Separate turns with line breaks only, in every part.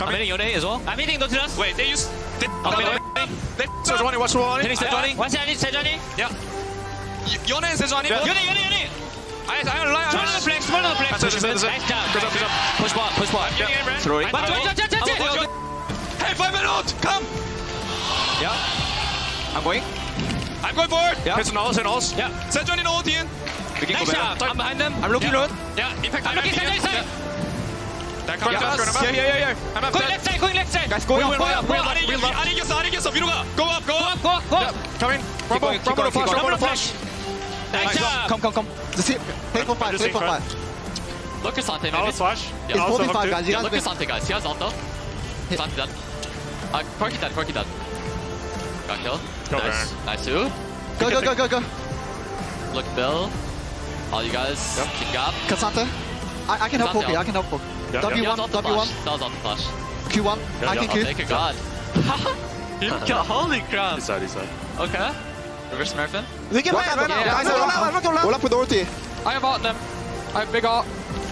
I'm hitting Yone as well. I'm hitting Nautilus.
Wait, they use...
I'm hitting.
Sejuani, watch Sejuani.
Hitting Sejuani. Watch Sejuani.
Yeah. Yone and Sejuani.
Yone.
I'm gonna lie.
One on the flex. Nice job.
Good job.
Push bot.
Throwing.
Hey, 5 minutes! Come!
Yeah. I'm going.
I'm going forward!
Yeah.
Hit some nulls.
Yeah.
Sejuani no ulti in.
Nice job. I'm behind them.
I'm looking road.
Yeah, impact.
I'm looking side.
That comes us.
Yeah.
I'm up.
Going left side.
Guys, go up.
아리 이겼어. 위로 가. Go up.
Coming.
Rumble flash. Nice job.
Come.
Play for 5.
Look at Sante,
I'll
maybe.
slash.
It's 45, guys. You
Yeah,
guys
look at Sante, guys. He has ult though. Sante done. Corki done. Got kill.
Go
Nice. Nice too.
Go.
Look, Bill. All you guys. Keep up.
Cassante. I can help Corki. I can help Corki.
Yeah.
W1.
That was on the flash.
Q1. I can Q.
Thank you, God. Holy crap.
This side.
Okay. Reverse Marathon.
We can
Guys,
Olaf with ulti.
I have ult them. I have big ult.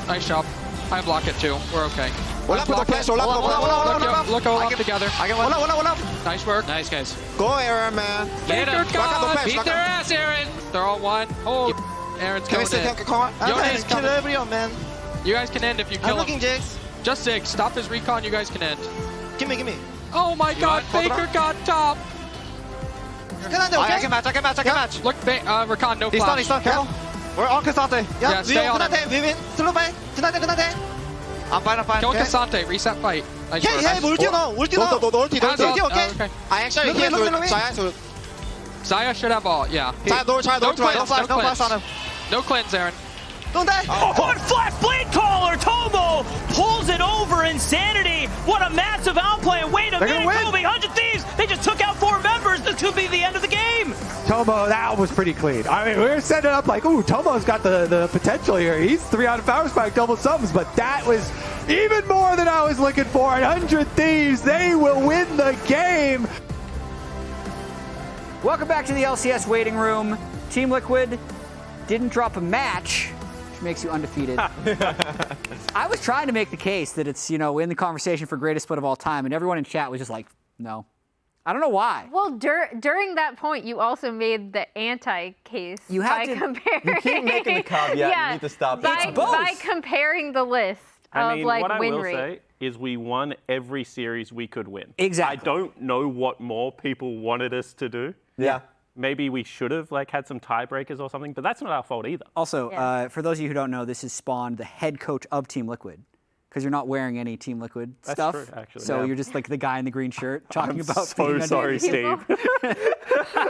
Nice job. I block it too. We're okay.
Olaf with the flash. Olaf.
Look all up together.
Olaf.
Nice work.
Nice, guys.
Go, Aaron, man.
Later, God.
Beat
Beat their ass, Aaron. They're all one. Oh, Aaron's
Can we
going
still
in.
come on?
Yone's
Kill
coming.
everyone, man.
You guys can end if you
I'm
kill
looking,
him.
Jigs.
Just 6. Stop his recon. You guys can end.
Give me.
Oh my God. Faker got top.
I can match.
Look, recon, no
He's
flash.
done. Careful. We're on Cassante.
Yeah, stay on him.
We win. Slow play. Tonight. I'm fine.
Kill Cassante. Reset fight. Nice work.
Ulti no.
Has ult.
Okay.
Okay.
I actually hit Zaya.
Zaya should have ult. Yeah.
Try door. No flash on him.
No cleanse, Aaron.
Don't die.
One flash blade caller, Tomo pulls it over. Insanity. What a massive outplay. Wait a minute, Kobe, 100 Thieves. They just took out 4 members. This could be the end of the game.
Tomo, that was pretty clean. I mean, we were setting it up like, ooh, Tomo's got the potential here. He's 3 out of power spike, double sums, but that was even more than I was looking for. 100 Thieves, they will win the game.
Welcome back to the LCS waiting room. Team Liquid didn't drop a match, which makes you undefeated. I was trying to make the case that it's, in the conversation for greatest split of all time, and everyone in chat was just like, no. I don't know why.
Well, during that point, you also made the anti-case
You have
by
to-
comparing.
You keep making the caveat. You need to stop
by,
it.
by comparing the list of like
what I
win
will
rate.
say is we won every series we could win.
Exactly.
I don't know what more people wanted us to do.
Yeah.
Maybe we should have had some tiebreakers or something, but that's not our fault either.
Also,
Yeah.
for those of you who don't know, this is Spawn, the head coach of Team Liquid, because you're not wearing any Team Liquid
That's
stuff.
true, actually.
So
Yeah.
you're just like the guy in the green shirt talking about
So
being
sorry,
people.
Steve.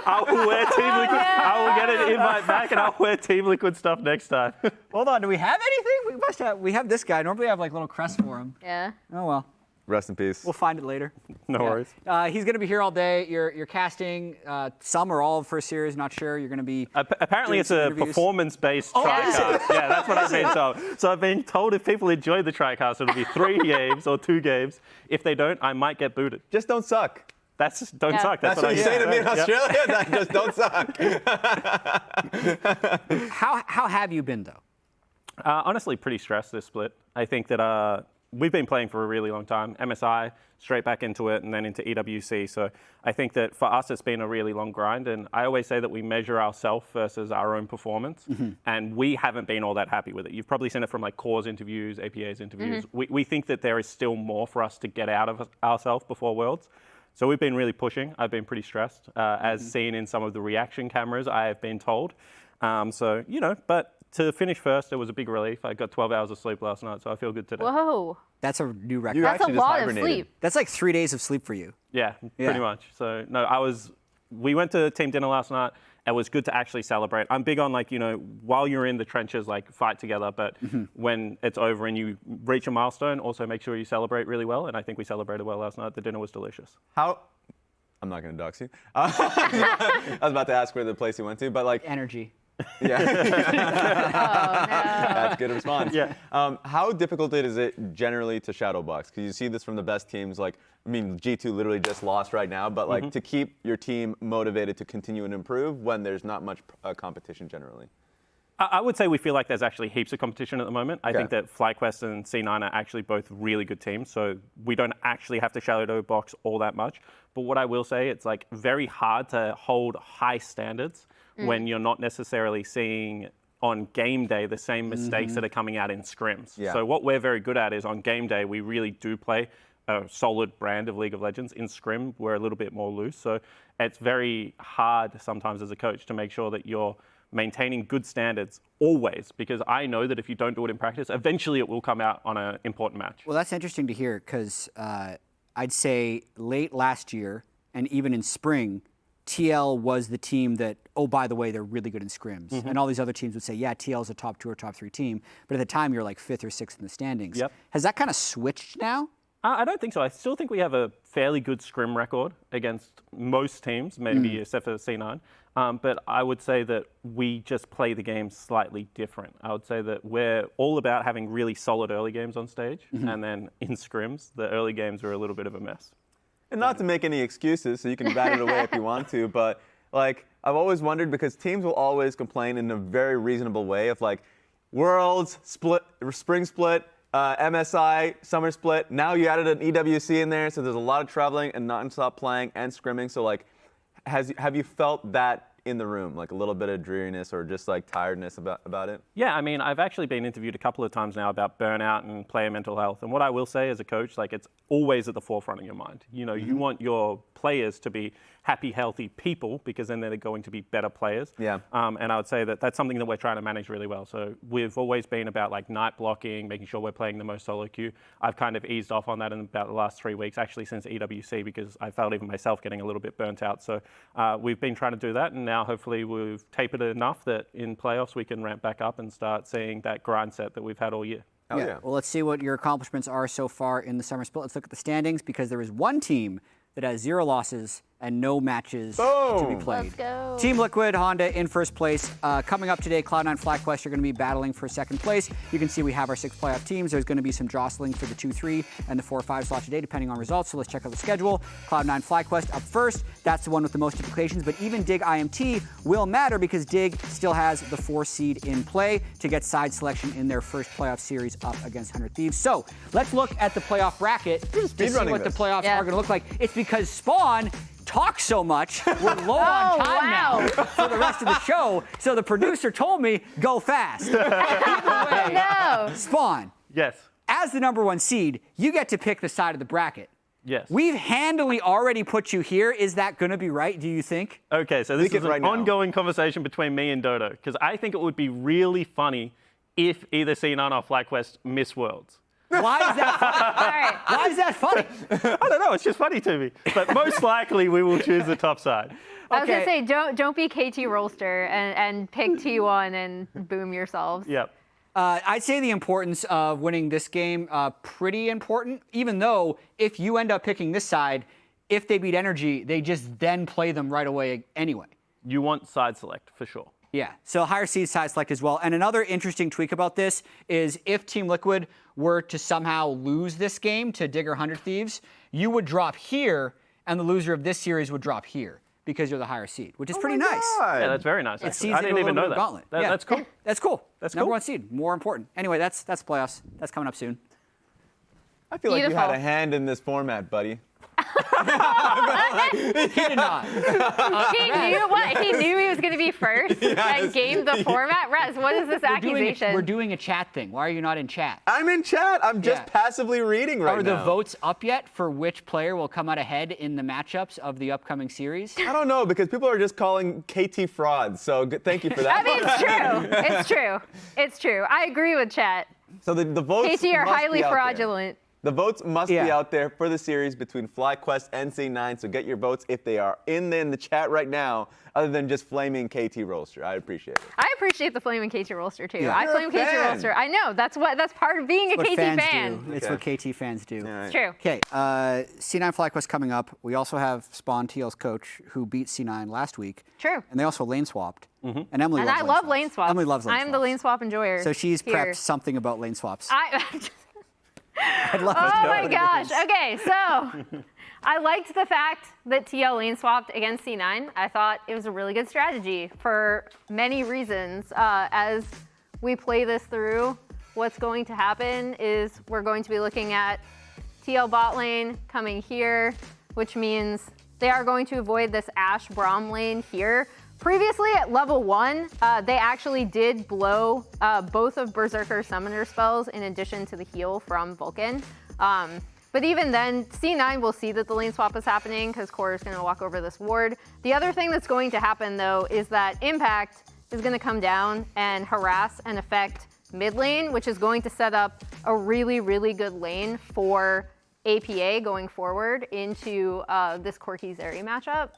I will wear Team Liquid. I will get an invite back, and I'll wear Team Liquid stuff next time.
Hold on, do we have anything? We must have. We have this guy. Normally we have like little crests for him.
Yeah.
Oh well,
Rest in peace.
we'll find it later.
No worries.
He's going to be here all day. You're casting some or all of first series. Not sure. You're going to be.
Apparently,
doing
it's
some
a
interviews.
performance-based
Oh, is
trycast. Yeah, that's what I've been told. So I've been told if people enjoy the trycast, it'll be 3 games or 2 games. If they don't, I might get booted.
Just don't suck.
That's don't
Yeah.
suck.
That's what you say to me in
Yep.
Australia? Just don't suck.
How have you been though?
Honestly, pretty stressed this split. I think that we've been playing for a really long time. MSI, straight back into it, and then into EWC. So I think that for us, it's been a really long grind. And I always say that we measure ourselves versus our own performance. And we haven't been all that happy with it. You've probably seen it from like Core's interviews, APA's interviews. We think that there is still more for us to get out of ourselves before Worlds. So we've been really pushing. I've been pretty stressed, as seen in some of the reaction cameras, I have been told. So, but to finish first, it was a big relief. I got 12 hours of sleep last night, so I feel good today.
Whoa.
That's a new record.
You
That's a
actually just
lot of
hibernated.
sleep.
That's like 3 days of sleep for you.
Yeah,
Yeah.
pretty much. So, no, we went to team dinner last night. It was good to actually celebrate. I'm big on while you're in the trenches, fight together, but when it's over and you reach a milestone, also make sure you celebrate really well. And I think we celebrated well last night. The dinner was delicious.
I'm not going to dox you. I was about to ask where the place you went to, but
Energy.
yeah.
Oh, no.
That's a good response.
Yeah.
How difficult is it generally to shadow box? Because you see this from the best teams. G2 literally just lost right now, but to keep your team motivated to continue and improve when there's not much competition generally.
I would say we feel like there's actually heaps of competition at the moment. I
Okay.
think that FlyQuest and C9 are actually both really good teams, so we don't actually have to shadow box all that much. But what I will say, it's like very hard to hold high standards when you're not necessarily seeing on game day the same mistakes that are coming out in scrims.
Yeah.
So what we're very good at is on game day, we really do play a solid brand of League of Legends. In scrim, we're a little bit more loose. So it's very hard sometimes as a coach to make sure that you're maintaining good standards always, because I know that if you don't do it in practice, eventually it will come out on an important match.
Well, that's interesting to hear because I'd say late last year and even in spring, TL was the team that, oh, by the way, they're really good in scrims. And all these other teams would say, yeah, TL's a top 2 or top 3 team. But at the time, you're like 5th or 6th in the standings.
Yep.
Has that kind of switched now?
I don't think so. I still think we have a fairly good scrim record against most teams, maybe except for C9. But I would say that we just play the game slightly different. I would say that we're all about having really solid early games on stage, and then in scrims, the early games are a little bit of a mess.
And not to make any excuses, so you can bat it away if you want to, but like I've always wondered, because teams will always complain in a very reasonable way of like Worlds, split, Spring Split, MSI, Summer Split. Now you added an EWC in there, so there's a lot of traveling and non-stop playing and scrimming. So like, have you felt that in the room, like a little bit of dreariness or just like tiredness about it?
Yeah, I mean, I've actually been interviewed a couple of times now about burnout and player mental health. And what I will say as a coach, like it's always at the forefront of your mind. You know, you want your players to be happy, healthy people, because then they're going to be better players.
Yeah.
And I would say that that's something that we're trying to manage really well. So we've always been about like night blocking, making sure we're playing the most solo queue. I've kind of eased off on that in about the last 3 weeks, actually since EWC, because I felt even myself getting a little bit burnt out. So we've been trying to do that, and now hopefully we've tapered it enough that in playoffs we can ramp back up and start seeing that grind set that we've had all year.
Oh, yeah.
Well, let's see what your accomplishments are so far in the Summer Split. Let's look at the standings, because there is one team that has 0 losses and no matches to be played.
Let's go.
Team Liquid, Honda in first place. Coming up today, Cloud9 FlyQuest are going to be battling for second place. You can see we have our 6 playoff teams. There's going to be some jostling for the 2-3 and the 4-5 slot today, depending on results. So let's check out the schedule. Cloud9 FlyQuest up first. That's the one with the most implications. But even Dig IMT will matter, because Dig still has the 4 seed in play to get side selection in their first playoff series up against 100 Thieves. So let's look at the playoff bracket to see what the playoffs are going to look like. It's because Spawn talk so much, we're low on time now for the rest of the show. So the producer told me, go fast. Either way,
No.
Spawn,
Yes.
as the #1 seed, you get to pick the side of the bracket.
Yes.
We've handily already put you here. Is that going to be right, do you think?
Okay, so this
Think
is
it
an
right now.
ongoing conversation between me and Dodo, because I think it would be really funny if either C9 or FlyQuest miss Worlds.
Why is that funny?
All right.
Why is that funny?
I don't know, it's just funny to me. But most likely we will choose the top side.
I was gonna
Okay.
say, don't be KT Rollster and pick T1 and boom yourselves.
Yep.
I'd say the importance of winning this game, pretty important, even though if you end up picking this side, if they beat Energy, they just then play them right away anyway.
You want side select, for sure.
Yeah, so higher seed side select as well. And another interesting tweak about this is if Team Liquid were to somehow lose this game to Digger 100 Thieves, you would drop here, and the loser of this series would drop here, because you're the higher seed, which is pretty nice.
Yeah, that's very nice.
It
actually.
seeds
I
into
didn't
a
even
little
know
bit of
that.
gauntlet. Yeah.
That's cool.
That's cool.
That's
Number
cool.
1 seed, more important. Anyway, that's playoffs. That's coming up soon.
I feel like you had
Beautiful.
a hand in this format, buddy.
He did not.
He knew what? He knew he was going to be first and gamed the format. Rez, what is this accusation?
We're doing a chat thing. Why are you not in chat?
I'm in chat. I'm just
Yeah.
passively reading right
Are
now.
the votes up yet for which player will come out ahead in the matchups of the upcoming series?
I don't know, because people are just calling KT frauds. So thank you for that.
I mean, it's true. It's true. It's true. I agree with chat.
So the votes
KT are
must
highly
be out there.
fraudulent.
The votes must be
Yeah.
out there for the series between FlyQuest and C9, so get your votes if they are in the chat right now, other than just flaming KT Roaster. I appreciate it.
I appreciate the flaming KT Rollster too.
Yeah.
I
You're
flame
a
KT
fan.
Rollster. I know. That's part of being a
What
KT
fans
fan.
do. It's
Okay.
what KT fans do.
All right.
It's true.
Okay, C9 FlyQuest coming up. We also have Spawn, TL's coach, who beat C9 last week.
True.
And they also lane swapped. And Emily
And
loves
I love lane swaps.
Emily loves lane
I'm
swaps.
the lane swap enjoyer.
So she's
here.
prepped something about lane swaps.
I
I'd love to
Oh
know
my
what it
gosh.
is.
Okay, so I liked the fact that TL lane swapped against C9. I thought it was a really good strategy for many reasons. As we play this through, what's going to happen is we're going to be looking at TL bot lane coming here, which means they are going to avoid this Ashe Braum lane here. Previously at level 1, they actually did blow both of Berserker summoner spells in addition to the heal from VULCAN. But even then, C9 will see that the lane swap is happening because Core is going to walk over this ward. The other thing that's going to happen though is that Impact is going to come down and harass and affect mid lane, which is going to set up a really, really good lane for APA going forward into this Corki Zeri matchup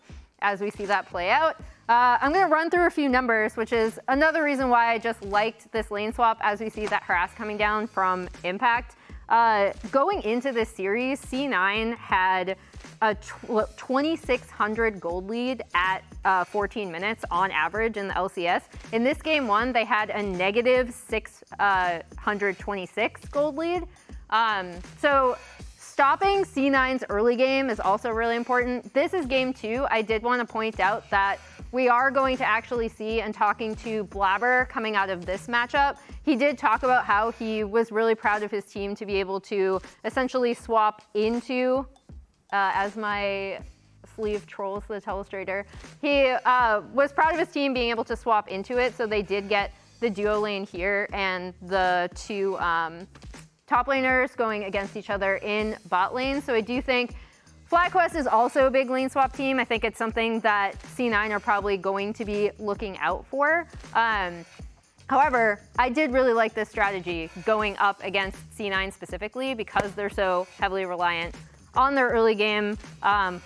as we see that play out. I'm going to run through a few numbers, which is another reason why I just liked this lane swap as we see that harass coming down from Impact. Going into this series, C9 had a 2,600 gold lead at 14 minutes on average in the LCS. In this game 1, they had a negative 626 gold lead. So stopping C9's early game is also really important. This is game 2. I did want to point out that we are going to actually see, and talking to Blaber coming out of this matchup, he did talk about how he was really proud of his team to be able to essentially swap into, as my sleeve trolls the telestrator, he was proud of his team being able to swap into it, so they did get the duo lane here and the two top laners going against each other in bot lane. So I do think FlyQuest is also a big lane swap team. I think it's something that C9 are probably going to be looking out for. However, I did really like this strategy going up against C9 specifically because they're so heavily reliant on their early game.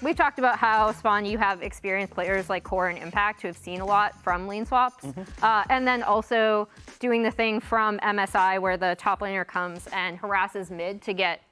We've talked about how, Spawn, you have experienced players like Core and Impact who have seen a lot from lane swaps. And then also doing the thing from MSI where the top laner comes and harasses mid to get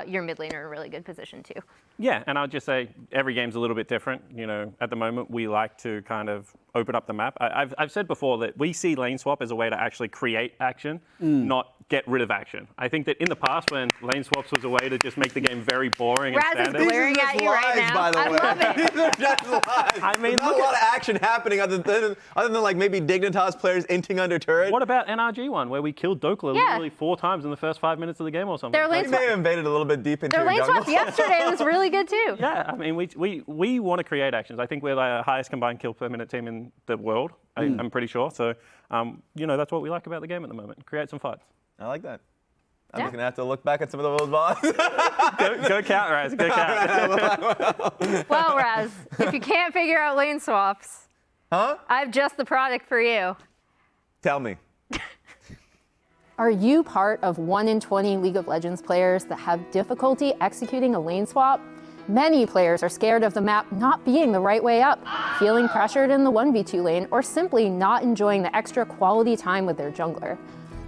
your mid laner in a really good position too.
Yeah, and I'll just say every game's a little bit different. You know, at the moment, we like to kind of open up the map. I've said before that we see lane swap as a way to actually create action, not get rid of action. I think that in the past, when lane swaps was a way to just make the game very boring and standard.
Raz is glaring at you right now.
By the way.
I love it.
These are just lies.
I mean,
There's not a lot of action happening other than like maybe Dignitas players inting under turret.
What about NRG one, where we killed Dokla literally 4 times in the first 5 minutes of the game or something?
Their lane
You may have invaded a little bit deep into
Their
your
lane
jungle.
swap yesterday was really good too.
Yeah, I mean, we want to create actions. I think we're the highest combined kill per minute team in the world. I'm pretty sure. So, you know, that's what we like about the game at the moment. Create some fights.
I like that. I'm just going to have to look back at some of those balls.
go count, Raz. Go count.
Well, Raz, if you can't figure out lane swaps, I have just the product for you.
Tell me.
Are you part of 1 in 20 League of Legends players that have difficulty executing a lane swap? Many players are scared of the map not being the right way up, feeling pressured in the 1v2 lane, or simply not enjoying the extra quality time with their jungler.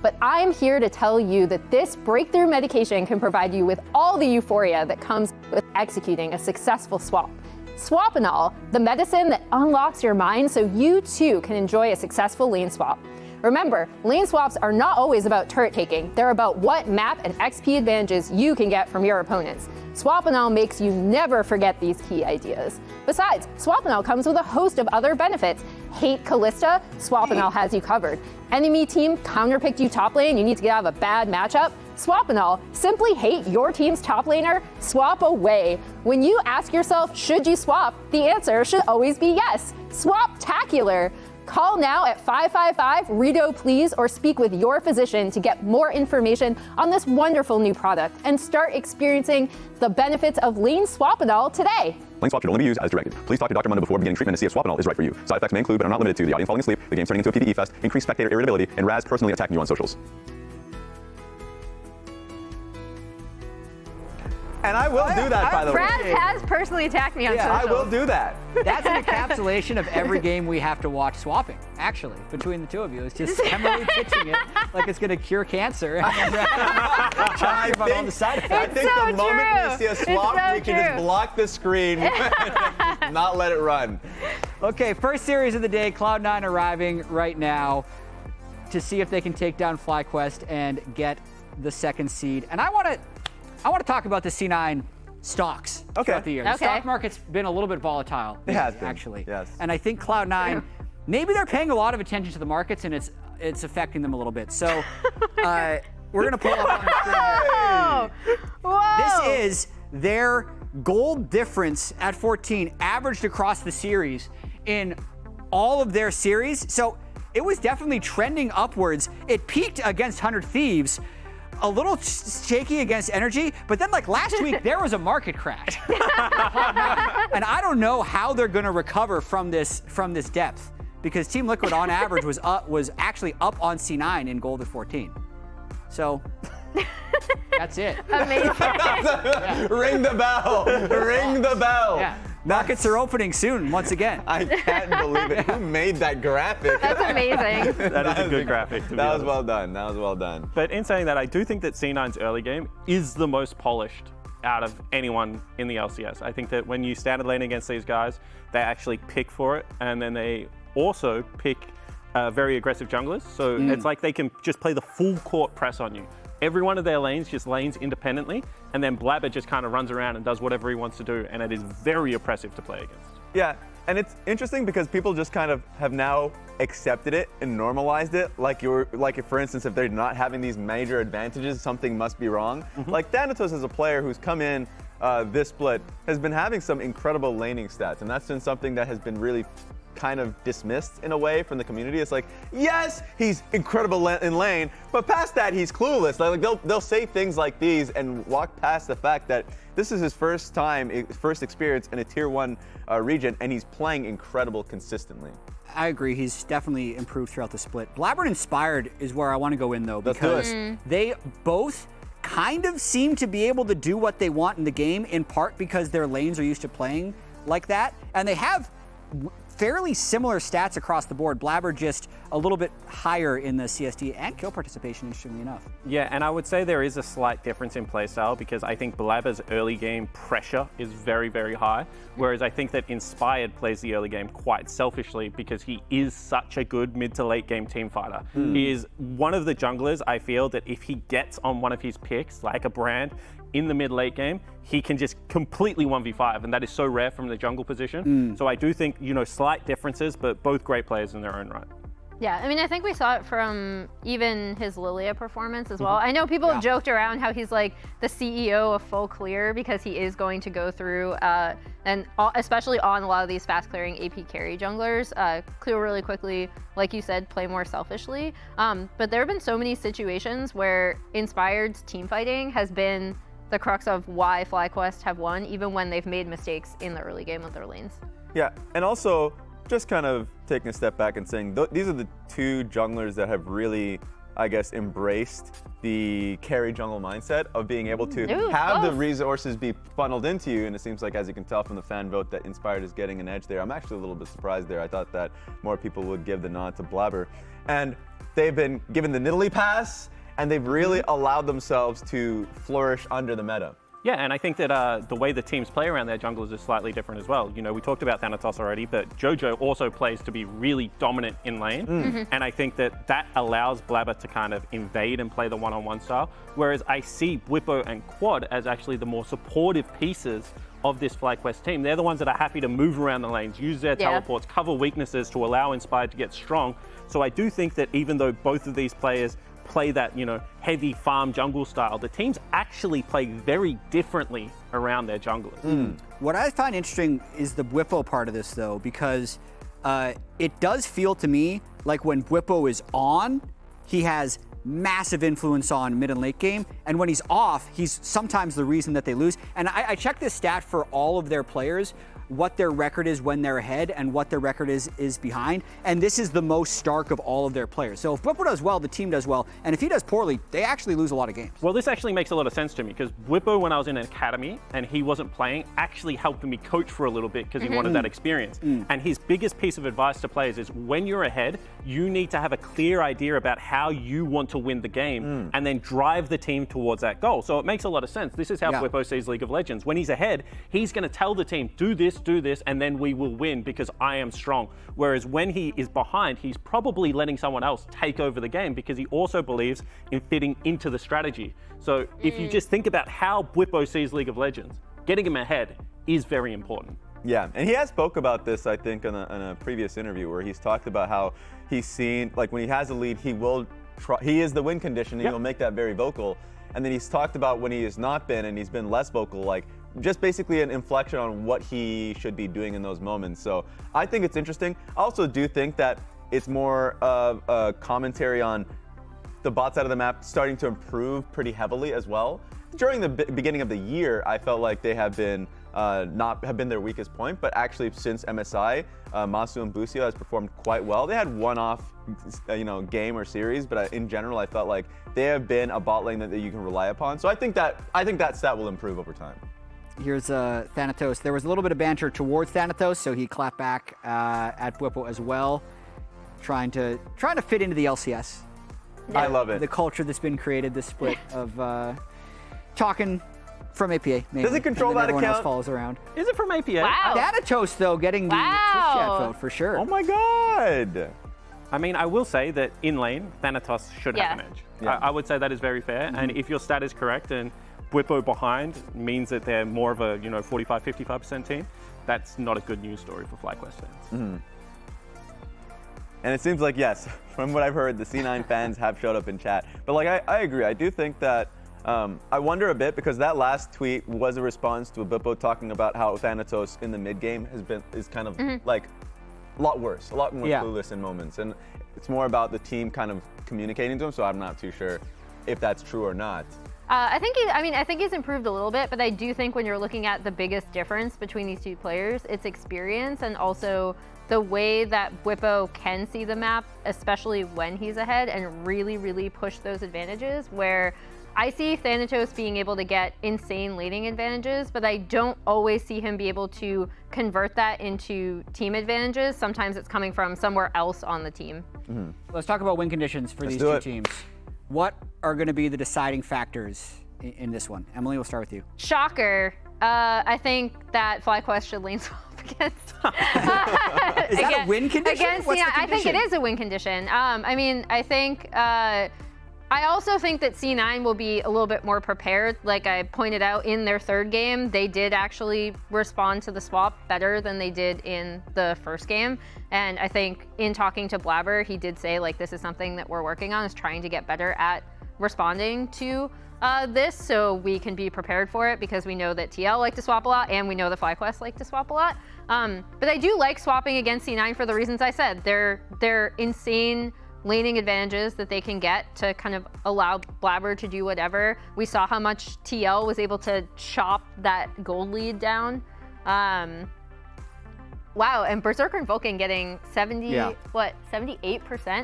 But I'm here to tell you that this breakthrough medication can provide you with all the euphoria that comes with executing a successful swap. Swapinol, the medicine that unlocks your mind so you too can enjoy a successful lane swap. Remember, lane swaps are not always about turret taking. They're about what map and XP advantages you can get from your opponents. Swapinol makes you never forget these key ideas. Besides, Swapinol comes with a host of other benefits. Hate Callista? Swapinol has you covered. Enemy team counterpicked you top lane, you need to get out of a bad matchup? Swapinol. Simply hate your team's top laner? Swap away. When you ask yourself, should you swap? The answer should always be yes. Swaptacular. Call now at 555-REDO please, or speak with your physician to get more information on this wonderful new product and start experiencing the benefits of lane Swapinol today.
Lane swap should only be used as directed. Please talk to Dr. Mundo before beginning treatment to see if Swapinol is right for you. Side effects may include, but are not limited to, the audience falling asleep, the game turning into a PvE fest, increased spectator irritability, and Raz personally attacking you on socials.
And I will do that, by the way.
Raz has personally attacked me on social.
I will do that.
That's an encapsulation of every game we have to watch swapping, actually, between the two of you. It's just Emily pitching it like it's going to cure cancer. Talking about all the side effects.
I think the moment we see a swap, we can just block the screen and not let it run.
Okay, first series of the day, Cloud9 arriving right now to see if they can take down FlyQuest and get the second seed. And I want to talk about the C9 stocks throughout the year. The stock market's been a little bit volatile.
It has been,
actually.
yes.
And I think Cloud9, maybe they're paying a lot of attention to the markets and it's affecting them a little bit. So we're gonna pull up on the screen here.
Whoa.
This is their gold difference at 14 averaged across the series in all of their series. So it was definitely trending upwards. It peaked against 100 Thieves, a little shaky against Energy, but then like last week there was a market crash. And I don't know how they're gonna recover from this depth, because Team Liquid on average was actually up on C9 in gold at 14. So that's it.
Amazing.
Ring the bell. Ring the bell.
Yeah. Markets are opening soon, once again.
I can't believe it. Who made that graphic?
That's amazing.
That is a good graphic, to be
That was
honest.
well done. That was well done.
But in saying that, I do think that C9's early game is the most polished out of anyone in the LCS. I think that when you standard lane against these guys, they actually pick for it, and then they also pick very aggressive junglers. So it's like they can just play the full court press on you. Every one of their lanes just lanes independently, and then Blaber just kind of runs around and does whatever he wants to do, and it is very oppressive to play against.
Yeah, and it's interesting because people just kind of have now accepted it and normalized it. Like if, for instance, if they're not having these major advantages, something must be wrong. Like Thanatos is a player who's come in this split, has been having some incredible laning stats, and that's been something that has been really kind of dismissed in a way from the community. It's like, yes, he's incredible in lane, but past that, he's clueless. Like they'll say things like these and walk past the fact that this is his first experience in a tier 1 region, and he's playing incredible consistently.
I agree. He's definitely improved throughout the split. Blaber and Inspired is where I want to go in, though, because they both kind of seem to be able to do what they want in the game, in part because their lanes are used to playing like that, and they have fairly similar stats across the board. Blaber just a little bit higher in the CSD and kill participation, interestingly enough.
Yeah, and I would say there is a slight difference in playstyle, because I think Blaber's early game pressure is very, very high, whereas I think that Inspired plays the early game quite selfishly because he is such a good mid to late game team fighter. He is one of the junglers, I feel, that if he gets on one of his picks, like a Brand, in the mid-late game, he can just completely 1v5, and that is so rare from the jungle position. So I do think, slight differences, but both great players in their own right.
Yeah, I mean, I think we saw it from even his Lillia performance as well. I know people have joked around how he's like the CEO of full clear because he is going to go through, and especially on a lot of these fast clearing AP carry junglers, clear really quickly, like you said, play more selfishly. But there have been so many situations where Inspired's team fighting has been the crux of why FlyQuest have won, even when they've made mistakes in the early game of their lanes.
Yeah, and also just kind of taking a step back and saying these are the two junglers that have really, I guess, embraced the carry jungle mindset of being able to have the resources be funneled into you. And it seems like, as you can tell from the fan vote, that Inspired is getting an edge there. I'm actually a little bit surprised there. I thought that more people would give the nod to Blaber. And they've been given the Nidalee pass, and they've really allowed themselves to flourish under the meta.
Yeah, and I think that the way the teams play around their junglers is slightly different as well. We talked about Thanatos already, but Jojo also plays to be really dominant in lane. And I think that that allows Blaber to kind of invade and play the one-on-one style. Whereas I see Bwipo and Quad as actually the more supportive pieces of this FlyQuest team. They're the ones that are happy to move around the lanes, use their teleports, cover weaknesses to allow Inspired to get strong. So I do think that even though both of these players play that, heavy farm jungle style, the teams actually play very differently around their junglers.
What I find interesting is the Bwipo part of this, though, because it does feel to me like when Bwipo is on, he has massive influence on mid and late game, and when he's off, he's sometimes the reason that they lose. And I checked this stat for all of their players, what their record is when they're ahead and what their record is behind, and this is the most stark of all of their players. So if Bwipo does well, the team does well, and if he does poorly, they actually lose a lot of games.
Well, this actually makes a lot of sense to me, because Bwipo, when I was in an academy and he wasn't playing, actually helped me coach for a little bit because he wanted that experience. And his biggest piece of advice to players is, when you're ahead, you need to have a clear idea about how you want to win the game and then drive the team towards that goal. So it makes a lot of sense. This is how Bwipo sees League of Legends. When he's ahead, he's going to tell the team, do this, and then we will win because I am strong. Whereas when he is behind, he's probably letting someone else take over the game because he also believes in fitting into the strategy. So if you just think about how Bwipo sees League of Legends, getting him ahead is very important.
Yeah, and he has spoke about this, I think, in a previous interview where he's talked about how he's seen, like when he has a lead, he will try, he is the win condition, and he'll make that very vocal. And then he's talked about when he has not been, and he's been less vocal, like just basically an inflection on what he should be doing in those moments. So I think it's interesting. I also do think that it's more of a commentary on the bot side of the map starting to improve pretty heavily as well. During the beginning of the year, I felt like they have been not have been their weakest point, but actually since MSI, Massu and Busio has performed quite well. They had one-off, game or series, but in general, I felt like they have been a bot lane that you can rely upon. So I think that stat will improve over time.
Here's Thanatos. There was a little bit of banter towards Thanatos, so he clapped back at Bwipo as well, trying to fit into the LCS.
I love it.
The culture that's been created, this split of talking from APA. Mainly,
does it control that
everyone
account?
Else follows around.
Is it from APA?
Wow.
Thanatos, though, getting the Twitch chat vote for sure.
Oh my god.
I mean, I will say that in lane, Thanatos should have an edge.
Yeah.
I would say that is very fair. And if your stat is correct and Bwipo behind means that they're more of a 45-55% team, that's not a good news story for FlyQuest fans.
And it seems like, yes, from what I've heard, the C9 fans have showed up in chat. But like, I agree. I do think that I wonder a bit because that last tweet was a response to a Bwipo talking about how Thanatos in the mid game is kind of like a lot worse, a lot more clueless in moments, and it's more about the team kind of communicating to him. So I'm not too sure if that's true or not.
I think he's improved a little bit, but I do think when you're looking at the biggest difference between these two players, it's experience and also the way that Bwipo can see the map, especially when he's ahead, and really, really push those advantages, where I see Thanatos being able to get insane laning advantages, but I don't always see him be able to convert that into team advantages. Sometimes it's coming from somewhere else on the team.
Let's talk about win conditions for these two teams. What are going to be the deciding factors in this one? Emily, we'll start with you.
Shocker. I think that FlyQuest should lane swap against.
Is that a win condition?
Against,
What's the
I think it
condition?
is a win condition. I also think that C9 will be a little bit more prepared. Like I pointed out in their third game, they did actually respond to the swap better than they did in the first game. And I think in talking to Blaber, he did say like this is something that we're working on, is trying to get better at responding to this so we can be prepared for it, because we know that TL like to swap a lot and we know the FlyQuest like to swap a lot. But I do like swapping against C9 for the reasons I said. They're insane laning advantages that they can get to kind of allow Blaber to do whatever. We saw how much TL was able to chop that gold lead down. Wow, and Berserker and VULCAN getting 78%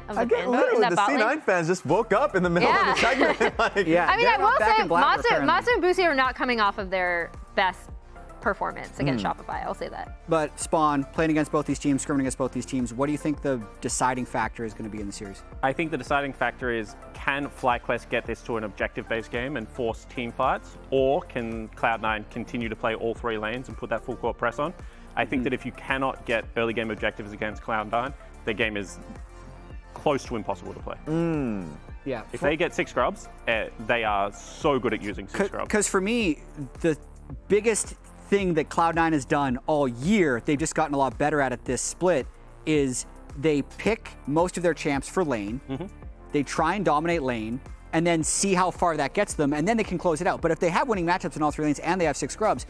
of the fan vote in that
the
bot
C9
lane.
fans just woke up in the middle of the segment. Like,
I mean, I will say, Massu and Busio are not coming off of their best performance against Shopify. I'll say that.
But Spawn, playing against both these teams, scrimming against both these teams, what do you think the deciding factor is going to be in the series?
I think the deciding factor is, can FlyQuest get this to an objective-based game and force team fights, or can Cloud9 continue to play all three lanes and put that full court press on? I think that if you cannot get early game objectives against Cloud9, the game is close to impossible to play.
Yeah.
If they get 6 scrubs, they are so good at using 6 scrubs.
Because for me, the biggest thing that Cloud9 has done all year, they've just gotten a lot better at this split, is they pick most of their champs for lane, they try and dominate lane, and then see how far that gets them, and then they can close it out. But if they have winning matchups in all 3 lanes and they have 6 scrubs,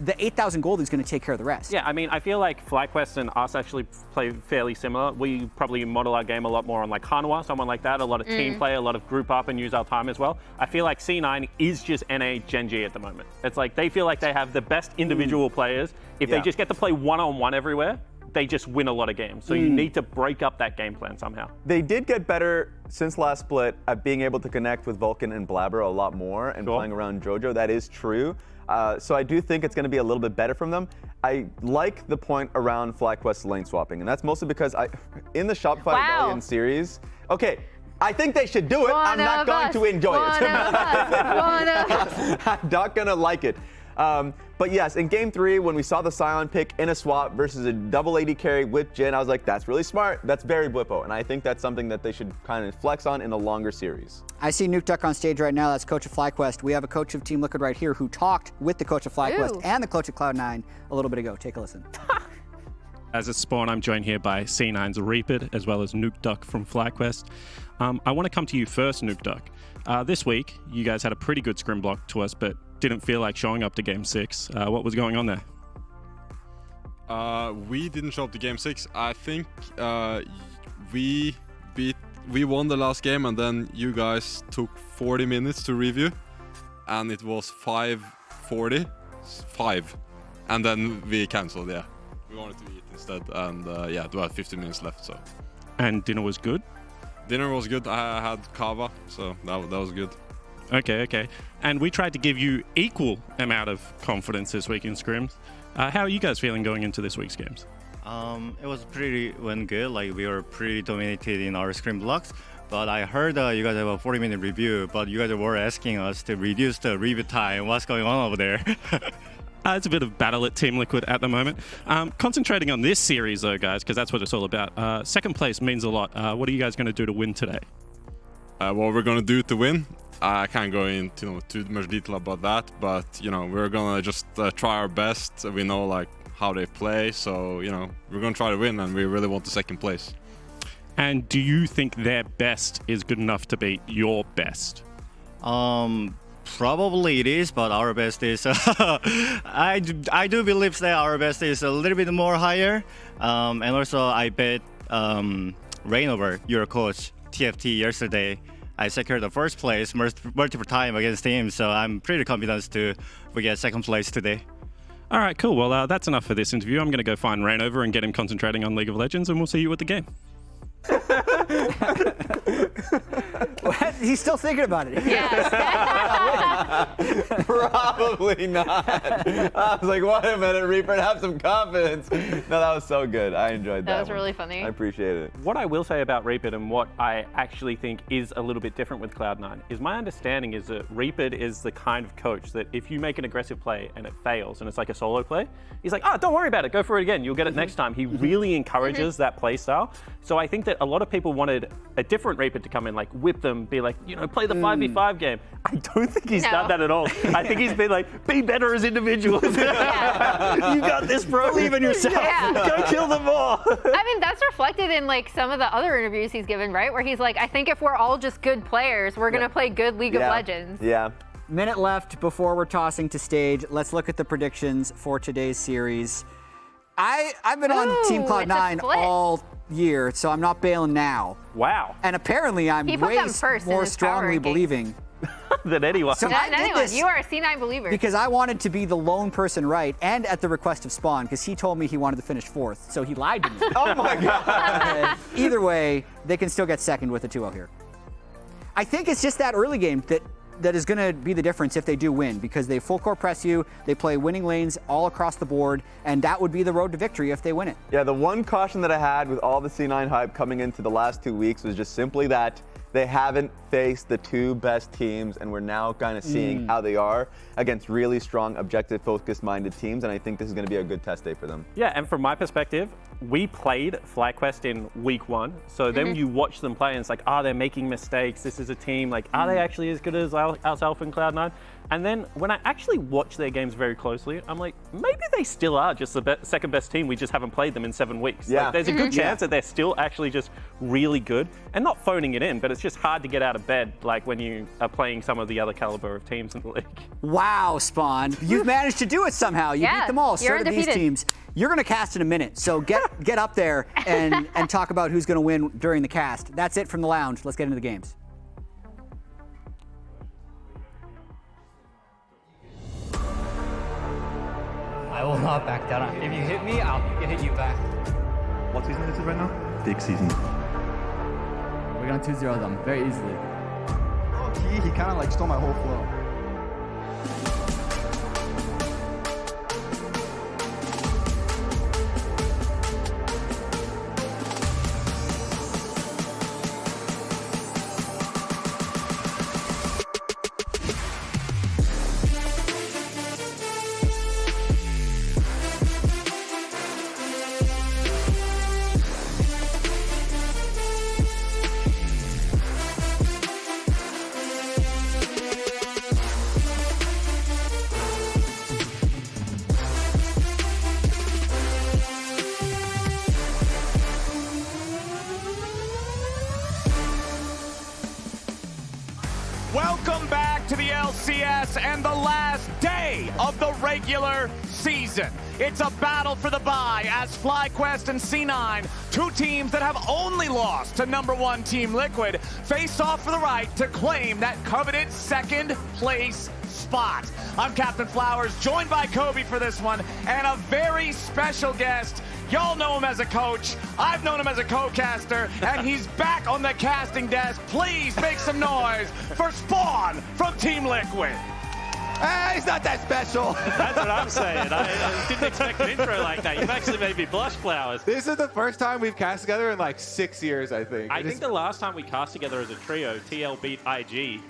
the 8,000 gold is going to take care of the rest.
Yeah, I mean, I feel like FlyQuest and us actually play fairly similar. We probably model our game a lot more on like Hanwha, someone like that, a lot of team play, a lot of group up and use our time as well. I feel like C9 is just NA Gen G at the moment. It's like they feel like they have the best individual players. If they just get to play one-on-one everywhere, they just win a lot of games. So you need to break up that game plan somehow.
They did get better since last split at being able to connect with VULCAN and Blaber a lot more and playing around JoJo. That is true. So I do think it's going to be a little bit better from them. I like the point around FlyQuest lane swapping, and that's mostly because in the Shopify Rebellion series, okay, I think they should do it. I'm not going to enjoy it. I'm not going to like it. But yes, in game 3, when we saw the Sion pick in a swap versus a double AD carry with Jhin, I was like, that's really smart. That's very Bwipo. And I think that's something that they should kind of flex on in a longer series.
I see Nuke Duck on stage right now. That's coach of FlyQuest. We have a coach of Team Liquid right here who talked with the coach of FlyQuest and the coach of Cloud9 a little bit ago. Take a listen.
As a Spawn, I'm joined here by C9's Reapid, as well as Nuke Duck from FlyQuest. I want to come to you first, Nuke Duck. This week, you guys had a pretty good scrim block to us, but didn't feel like showing up to Game 6. What was going on there?
We didn't show up to Game 6. I think we won the last game, and then you guys took 40 minutes to review, and it was 5:45, and then we cancelled. Yeah, we wanted to eat instead, and yeah, there were 15 minutes left. So.
And dinner was good?
Dinner was good. I had kava, so that was good.
Okay. And we tried to give you equal amount of confidence this week in scrims. How are you guys feeling going into this week's games?
It was pretty good. Like, we were pretty dominated in our scrim blocks. But I heard you guys have a 40-minute review, but you guys were asking us to reduce the review time. What's going on over there?
It's a bit of battle at Team Liquid at the moment. Concentrating on this series, though, guys, because that's what it's all about. Second place means a lot. What are you guys going to do to win today?
What we're going to do to win, I can't go into too much detail about that, but we're going to just try our best. We know like how they play, so we're going to try to win, and we really want the second place.
And do you think their best is good enough to beat your best?
Probably it is, but our best is I do believe that our best is a little bit more higher, and also I bet Rainover, your coach, TFT yesterday, I secured the first place multiple times against him, so I'm pretty confident we get second place today.
All right, cool. Well, that's enough for this interview. I'm going to go find Rainover and get him concentrating on League of Legends, and we'll see you at the game.
What? He's still thinking about it.
Yes.
Probably not. I was like, wait a minute, Reaper, have some confidence. No, that was so good. I enjoyed that.
That was really funny.
I appreciate it.
What I will say about Reapid and what I actually think is a little bit different with Cloud9 is my understanding is that Reapid is the kind of coach that if you make an aggressive play and it fails and it's like a solo play, he's like, don't worry about it, go for it again, you'll get it next time. He really encourages that play style. So I think that a lot of people wanted a different Reapid to come in, like whip them, be like, play the 5v5 game. I don't think he's done that at all. I think he's been like, be better as individuals. You got this, bro. Believe in yourself. Go kill them all.
I mean, that's reflected in like some of the other interviews he's given, right? Where he's like, I think if we're all just good players, we're going to play good League of Legends.
Yeah.
Minute left before we're tossing to stage. Let's look at the predictions for today's series. I've been on Team Cloud9 all year, so I'm not bailing now.
Wow.
And apparently I'm way more strongly believing
than anyone.
So
than anyone. You are a C9 believer.
Because I wanted to be the lone person right, and at the request of Spawn, because he told me he wanted to finish 4th, so he lied to me.
Oh my God.
Either way, they can still get second with a 2-0 here. I think it's just that early game that is going to be the difference if they do win, because they full core press you, they play winning lanes all across the board, and that would be the road to victory if they win it.
Yeah, the one caution that I had with all the C9 hype coming into the last 2 weeks was just simply that they haven't faced the 2 best teams, and we're now kind of seeing how they are against really strong, objective-focused minded teams, and I think this is going to be a good test day for them.
Yeah, and from my perspective, we played FlyQuest in week 1, so then you watch them play and it's like, they're making mistakes, this is a team, like, are they actually as good as ourselves in Cloud9? And then when I actually watch their games very closely, I'm like, maybe they still are just the second best team, we just haven't played them in 7 weeks.
Yeah.
Like, there's a good chance that they're still actually just really good, and not phoning it in, but it's just hard to get out of bed, like when you are playing some of the other caliber of teams in the league.
Wow, Spawn. You've managed to do it somehow. You beat them all. So did these teams. You're going to cast in a minute, so get up there and talk about who's going to win during the cast. That's it from the lounge. Let's get into the games.
I will not back down. If you hit me, I'll hit you back.
What season is it right now? Big season.
We're gonna 2-0 them very easily.
Oh, he kind of like stole my whole flow.
Welcome back to the LCS and the last day of the regular season. It's a battle for the bye as FlyQuest and C9, two teams that have only lost to #1 Team Liquid, face off for the right to claim that coveted second place spot. I'm Captain Flowers, joined by Kobe for this one, and a very special guest. Y'all know him as a coach. I've known him as a co-caster, and he's back on the casting desk. Please make some noise for Spawn from Team Liquid.
He's not that special.
That's what I'm saying. I didn't expect an intro like that. You've actually made me blush, Flowers.
This is the first time we've cast together in like 6 years, I think.
I think the last time we cast together as a trio, TL beat IG.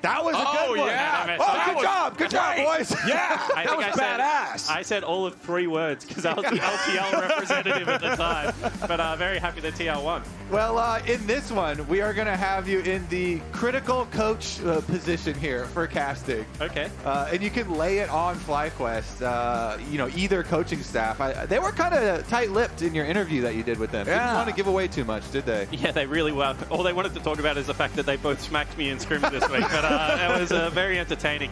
That was a good one.
Yeah.
Oh, good job, boys.
Yeah, that was badass.
I said all of 3 words because I was the LTL representative at the time. But very happy that TL won.
Well, in this one, we are going to have you in the critical coach position here for casting.
Okay.
And you can lay it on FlyQuest, either coaching staff. They were kind of tight-lipped in your interview that you did with them.
Yeah.
Didn't want to give away too much, did they?
Yeah, they really were. All they wanted to talk about is the fact that they both smacked me in scrims this week. But it was very entertaining.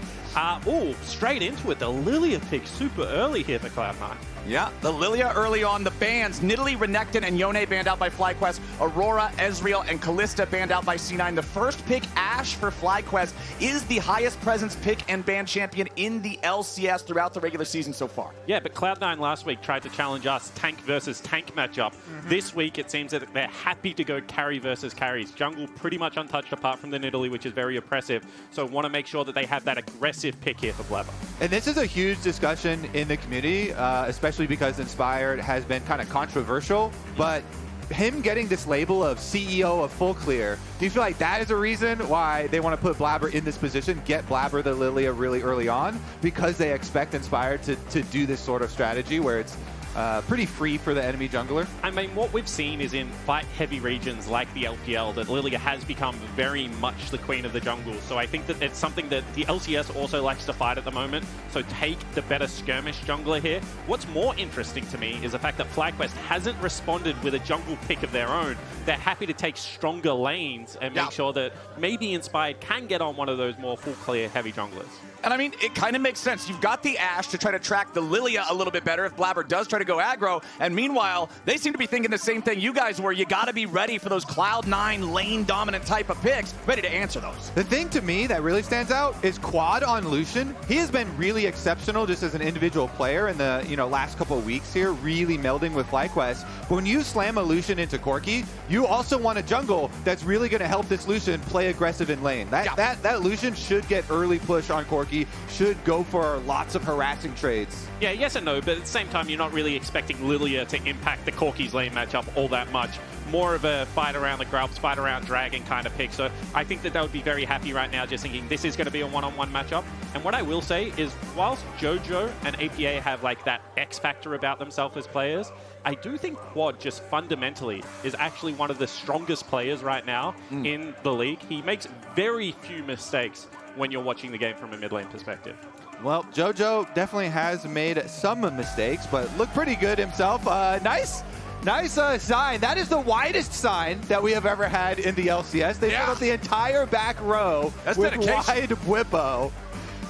Straight into it. The Lillia pick super early here for Cloud9.
Yeah, the Lillia early on. The bans, Nidalee, Renekton, and Yone banned out by FlyQuest. Aurora, Ezreal, and Kalista banned out by C9. The first pick, Ashe, for FlyQuest, is the highest presence pick and ban champion in the LCS throughout the regular season so far.
Yeah, but Cloud9 last week tried to challenge us tank versus tank matchup. This week, it seems that they're happy to go carry versus carries. Jungle pretty much untouched apart from the Nidalee, which is very oppressive. So want to make sure that they have that aggressive pick here for Blaber.
And this is a huge discussion in the community, especially because Inspired has been kind of controversial, but him getting this label of CEO of Full Clear, do you feel like that is a reason why they want to put Blaber in this position, get Blaber the Lillia really early on, because they expect Inspired to do this sort of strategy where it's pretty free for the enemy jungler?
I mean, what we've seen is in fight-heavy regions like the LPL that Lillia has become very much the queen of the jungle. So I think that it's something that the LCS also likes to fight at the moment. So take the better skirmish jungler here. What's more interesting to me is the fact that FlyQuest hasn't responded with a jungle pick of their own. They're happy to take stronger lanes and make sure that maybe Inspired can get on one of those more full clear heavy junglers.
And I mean, it kind of makes sense. You've got the Ashe to try to track the Lillia a little bit better if Blaber does try to go aggro. And meanwhile, they seem to be thinking the same thing you guys were. You got to be ready for those Cloud9 lane dominant type of picks, ready to answer those.
The thing to me that really stands out is Quad on Lucian. He has been really exceptional just as an individual player in the last couple of weeks here, really melding with FlyQuest. But when you slam a Lucian into Corki, you also want a jungle that's really going to help this Lucian play aggressive in lane. That Lucian should get early push on Corki, should go for lots of harassing trades.
Yeah, yes and no, but at the same time, you're not really expecting Lillia to impact the Corki's lane matchup all that much. More of a fight around the grubs, fight around dragon kind of pick. So I think that they would be very happy right now just thinking this is going to be a one-on-one matchup. And what I will say is whilst Jojo and APA have like that X factor about themselves as players, I do think Quad just fundamentally is actually one of the strongest players right now in the league. He makes very few mistakes when you're watching the game from a mid lane perspective.
Well, Jojo definitely has made some mistakes, but looked pretty good himself. Nice sign. That is the widest sign that we have ever had in the LCS. They filled up the entire back row with wide Bwipo.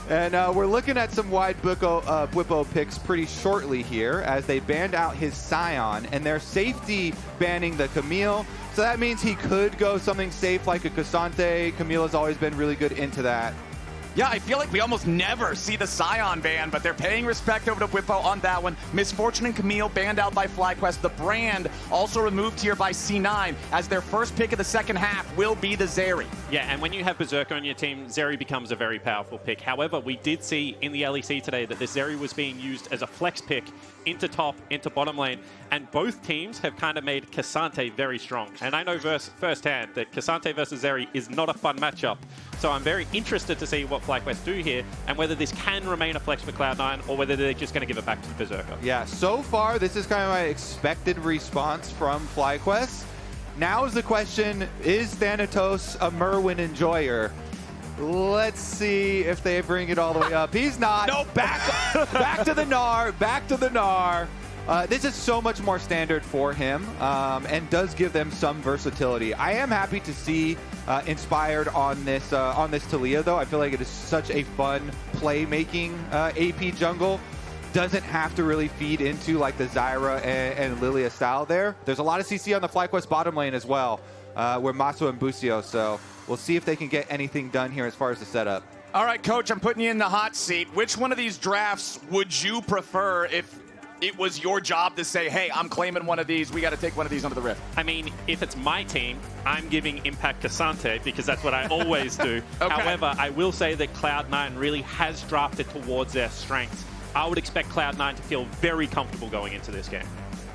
And we're looking at some wide Bwipo picks pretty shortly here as they banned out his Scion, and they're safety banning the Camille. So that means he could go something safe like a Cassante. Camille has always been really good into that.
Yeah, I feel like we almost never see the Scion ban, but they're paying respect over to Bwipo on that one. Misfortune and Camille banned out by FlyQuest. The brand also removed here by C9 as their first pick of the second half will be the Zeri.
Yeah, and when you have Berserker on your team, Zeri becomes a very powerful pick. However, we did see in the LEC today that this Zeri was being used as a flex pick into top, into bottom lane, and both teams have kind of made Cassante very strong. And I know firsthand that Cassante versus Zeri is not a fun matchup. So I'm very interested to see what FlyQuest do here and whether this can remain a flex for Cloud9 or whether they're just going to give it back to the Berserker.
Yeah, so far this is kind of my expected response from FlyQuest. Now is the question, is Thanatos a Merwin enjoyer? Let's see if they bring it all the way up. He's not.
No,
back to the Gnar, back to the Gnar. This is so much more standard for him and does give them some versatility. I am happy to see Inspired on this Taliyah, though. I feel like it is such a fun playmaking AP jungle. Doesn't have to really feed into like the Zyra and Lillia style there. There's a lot of CC on the FlyQuest bottom lane as well, where Massu and Busio, so we'll see if they can get anything done here as far as the setup.
All right, Coach, I'm putting you in the hot seat. Which one of these drafts would you prefer if it was your job to say, hey, I'm claiming one of these, we got to take one of these under the Rift?
I mean, if it's my team, I'm giving Impact Cassante because that's what I always do.
Okay.
However, I will say that Cloud9 really has drafted towards their strengths. I would expect Cloud9 to feel very comfortable going into this game.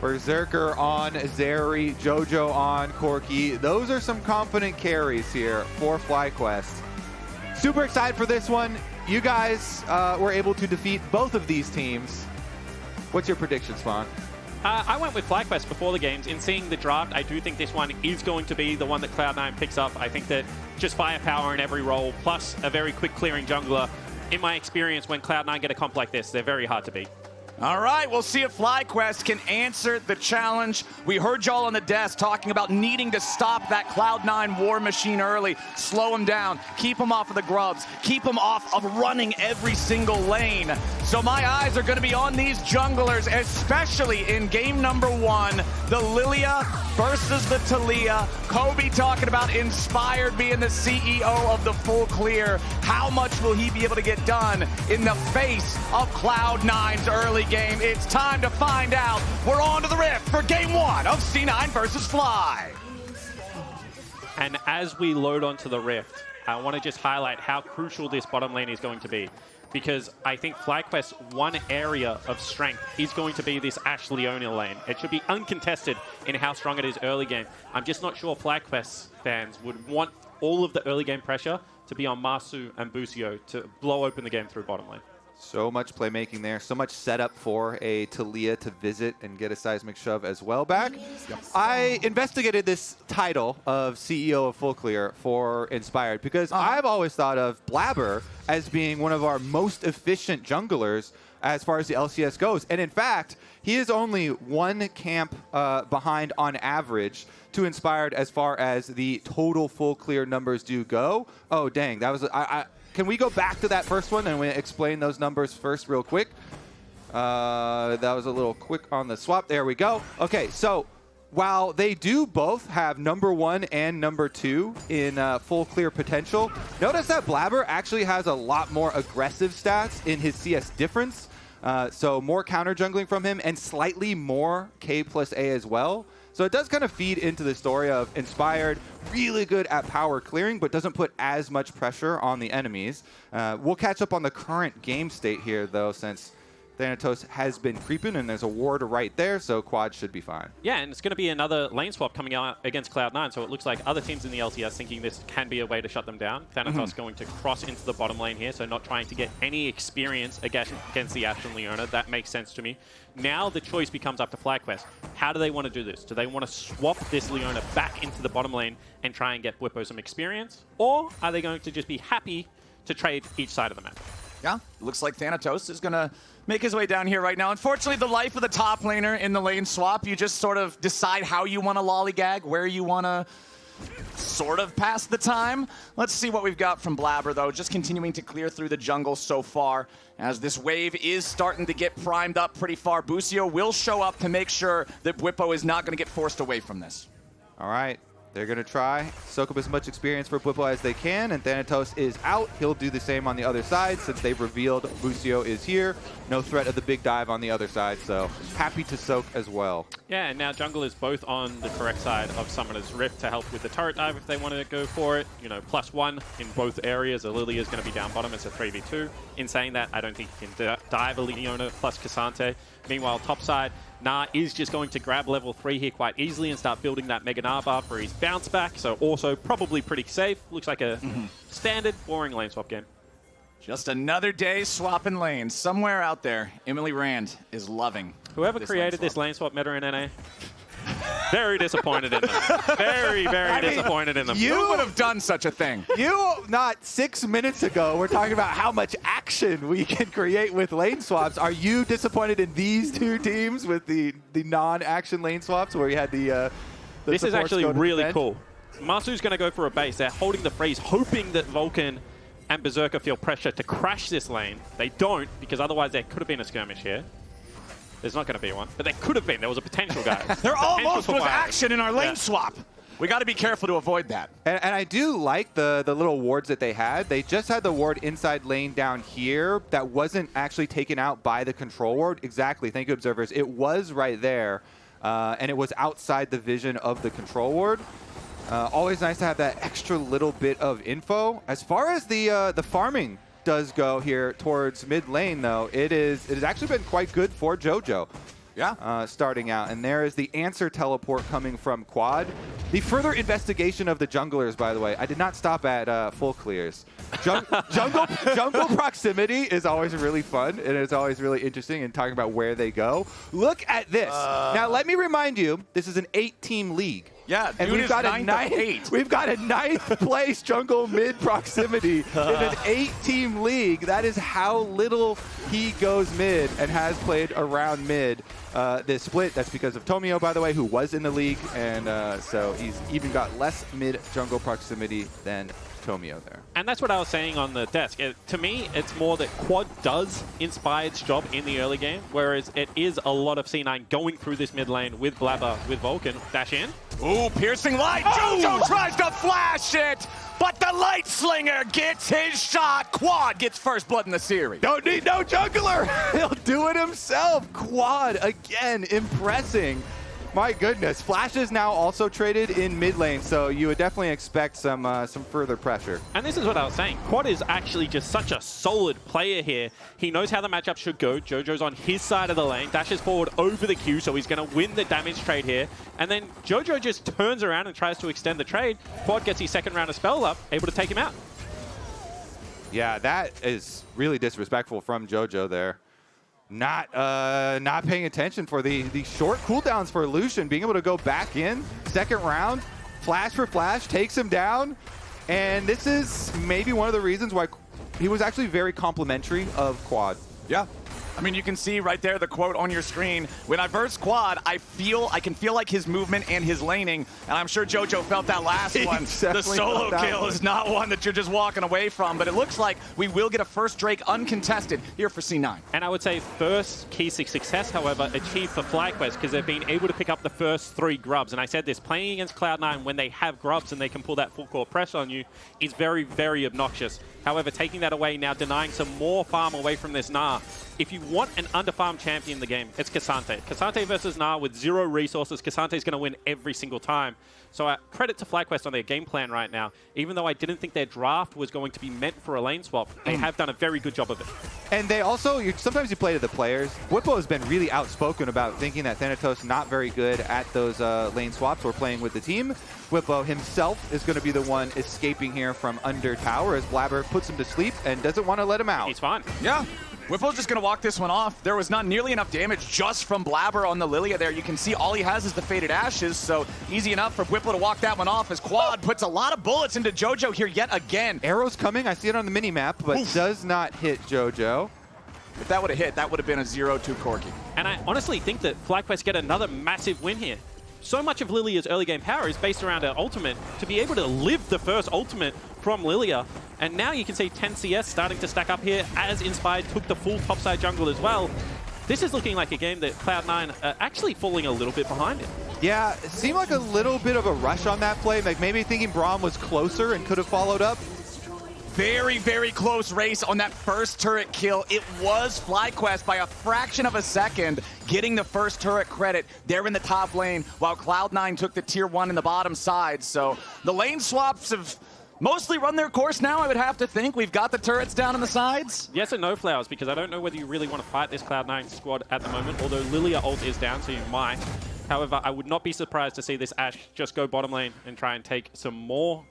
Berserker on Zeri, Jojo on Corki. Those are some confident carries here for FlyQuest. Super excited for this one. You guys were able to defeat both of these teams. What's your prediction, Spawn?
I went with FlyQuest before the games. In seeing the draft, I do think this one is going to be the one that Cloud9 picks up. I think that just firepower in every role, plus a very quick clearing jungler. In my experience, when Cloud9 get a comp like this, they're very hard to beat.
All right, we'll see if FlyQuest can answer the challenge. We heard y'all on the desk talking about needing to stop that Cloud9 war machine early, slow him down, keep him off of the grubs, keep him off of running every single lane. So my eyes are gonna be on these junglers, especially in game number 1, the Lillia versus the Taliyah. Kobe talking about Inspired being the CEO of the full clear. How much will he be able to get done in the face of Cloud9's early game? It's time to find out. We're on to the Rift for game 1 of C9 versus Fly.
And as we load onto the Rift, I want to just highlight how crucial this bottom lane is going to be. Because I think FlyQuest's one area of strength is going to be this Ashe Leona lane. It should be uncontested in how strong it is early game. I'm just not sure FlyQuest fans would want all of the early game pressure to be on Massu and Busio to blow open the game through bottom lane.
So much playmaking there, so much setup for a Taliyah to visit and get a seismic shove as well back. Yep. I investigated this title of CEO of Full Clear for Inspired because I've always thought of Blaber as being one of our most efficient junglers as far as the LCS goes. And in fact, he is only one camp behind on average to Inspired as far as the total Full Clear numbers do go. Oh, dang, that was... Can we go back to that first one and we explain those numbers first real quick? That was a little quick on the swap. There we go. Okay, so while they do both have number 1 and number 2 in full clear potential, notice that Blaber actually has a lot more aggressive stats in his CS difference. So more counter jungling from him and slightly more K plus A as well. So it does kind of feed into the story of Inspired, really good at power clearing, but doesn't put as much pressure on the enemies. We'll catch up on the current game state here, though, since Thanatos has been creeping, and there's a ward right there, so quad should be fine.
Yeah, and it's going to be another lane swap coming out against Cloud9, so it looks like other teams in the LCS thinking this can be a way to shut them down. Thanatos going to cross into the bottom lane here, so not trying to get any experience against the Ashe and Leona. That makes sense to me. Now the choice becomes up to FlyQuest. How do they want to do this? Do they want to swap this Leona back into the bottom lane and try and get Bwipo some experience? Or are they going to just be happy to trade each side of the map?
Yeah, looks like Thanatos is going to make his way down here right now. Unfortunately, the life of the top laner in the lane swap, you just sort of decide how you want to lollygag, where you want to sort of pass the time. Let's see what we've got from Blaber, though. Just continuing to clear through the jungle so far, as this wave is starting to get primed up pretty far. Busio will show up to make sure that Bwipo is not going to get forced away from this.
All right. They're going to try soak up as much experience for Bwipo as they can, and Thanatos is out. He'll do the same on the other side since they've revealed Busio is here. No threat of the big dive on the other side, so happy to soak as well.
Yeah, and now jungle is both on the correct side of Summoner's Rift to help with the turret dive if they want to go for it. You know, +1 in both areas. A Lillia is going to be down bottom. It's a 3v2. In saying that, I don't think you can dive a Leona plus Cassante. Meanwhile, top side, Gnar is just going to grab level 3 here quite easily and start building that Mega Gnar buff for his bounce back. So also probably pretty safe. Looks like a standard, boring lane swap game.
Just another day swapping lanes. Somewhere out there, Emily Rand is loving
Whoever created this lane swap meta in NA.
very disappointed in them. Very, very disappointed in them.
You would have done such a thing.
You, not 6 minutes ago, were talking about how much action we can create with lane swaps. Are you disappointed in these two teams with the non-action lane swaps where you had the
This is actually really
defend?
cool. Massu's going to go for a base. They're holding the freeze, hoping that VULCAN and Berserker feel pressure to crash this lane. They don't, because otherwise there could have been a skirmish here. There's not going to be one, but there could have been. There was a potential, guys.
There almost was
fire.
action in our lane swap. We got to be careful to avoid that.
And I do like the little wards that they had. They just had the ward inside lane down here that wasn't actually taken out by the control ward. Exactly. Thank you, observers. It was right there, and it was outside the vision of the control ward. Always nice to have that extra little bit of info. As far as the farming does go here towards mid lane, though, it has actually been quite good for JoJo.
Yeah.
Starting out. And there is the answer teleport coming from Quad. The further investigation of the junglers, by the way. I did not stop at full clears. Jungle proximity is always really fun, and it's always really interesting in talking about where they go. Look at this. Now, let me remind you, this is an 8-team league.
Yeah,
and we've got a ninth place jungle mid proximity in an 8-team league. That is how little he goes mid and has played around mid this split. That's because of Tomio, by the way, who was in the league, and so he's even got less mid jungle proximity than Tomio there.
And that's what I was saying on the desk. To me, it's more that Quad does inspire its job in the early game, whereas it is a lot of C9 going through this mid lane with Blaber, with VULCAN. Dash in.
Ooh, piercing light. JoJo tries to flash it, but the light slinger gets his shot. Quad gets first blood in the series.
Don't need no jungler. He'll do it himself. Quad again, impressing. My goodness, Flash is now also traded in mid lane, so you would definitely expect some further pressure.
And this is what I was saying. Quad is actually just such a solid player here. He knows how the matchup should go. JoJo's on his side of the lane, dashes forward over the Q, so he's going to win the damage trade here. And then JoJo just turns around and tries to extend the trade. Quad gets his second round of spell up, able to take him out.
Yeah, that is really disrespectful from JoJo there. Not paying attention for the short cooldowns for Lucian, being able to go back in second round, flash for flash, takes him down, and this is maybe one of the reasons why he was actually very complimentary of Quad.
Yeah. I mean, you can see right there the quote on your screen. When I verse Quad, I can feel like his movement and his laning, and I'm sure JoJo felt that last one. The solo kill is not one that you're just walking away from, but it looks like we will get a first Drake uncontested here for C9.
And I would say first key success, however, achieved for FlyQuest because they've been able to pick up the first 3 grubs. And I said this, playing against Cloud9 when they have grubs and they can pull that full core press on you is very, very obnoxious. However, taking that away, now denying some more farm away from this Gnar. If you want an underfarmed champion in the game, it's K'Sante. K'Sante versus Gnar with 0 resources. K'Sante's going to win every single time. So credit to FlyQuest on their game plan right now. Even though I didn't think their draft was going to be meant for a lane swap, they have done a very good job of it.
And they also, sometimes you play to the players. Bwipo has been really outspoken about thinking that Thanatos not very good at those lane swaps or playing with the team. Bwipo himself is going to be the one escaping here from under tower as Blaber puts him to sleep and doesn't want to let him out.
He's fine.
Yeah. Bwipo's just going to walk this one off. There was not nearly enough damage just from Blaber on the Lillia there. You can see all he has is the Faded Ashes, so easy enough for Bwipo to walk that one off as Quad puts a lot of bullets into JoJo here yet again.
Arrows coming. I see it on the mini-map, but does not hit JoJo.
If that would have hit, that would have been a 0-2 Corki.
And I honestly think that FlyQuest get another massive win here. So much of Lillia's early game power is based around her ultimate. To be able to live the first ultimate from Lillia, and now you can see 10 CS starting to stack up here as Inspired took the full topside jungle as well. This is looking like a game that Cloud9 are actually falling a little bit behind it.
Yeah, it seemed like a little bit of a rush on that play, like maybe thinking Braum was closer and could have followed up.
Very, very close race on that first turret kill. It was FlyQuest by a fraction of a second getting the first turret credit there in the top lane while Cloud9 took the tier 1 in the bottom side. So the lane swaps have mostly run their course now, I would have to think. We've got the turrets down on the sides.
Yes and no, Flowers, because I don't know whether you really want to fight this Cloud9 squad at the moment, although Lillia ult is down, so you might. However, I would not be surprised to see this Ashe just go bottom lane and try and take some more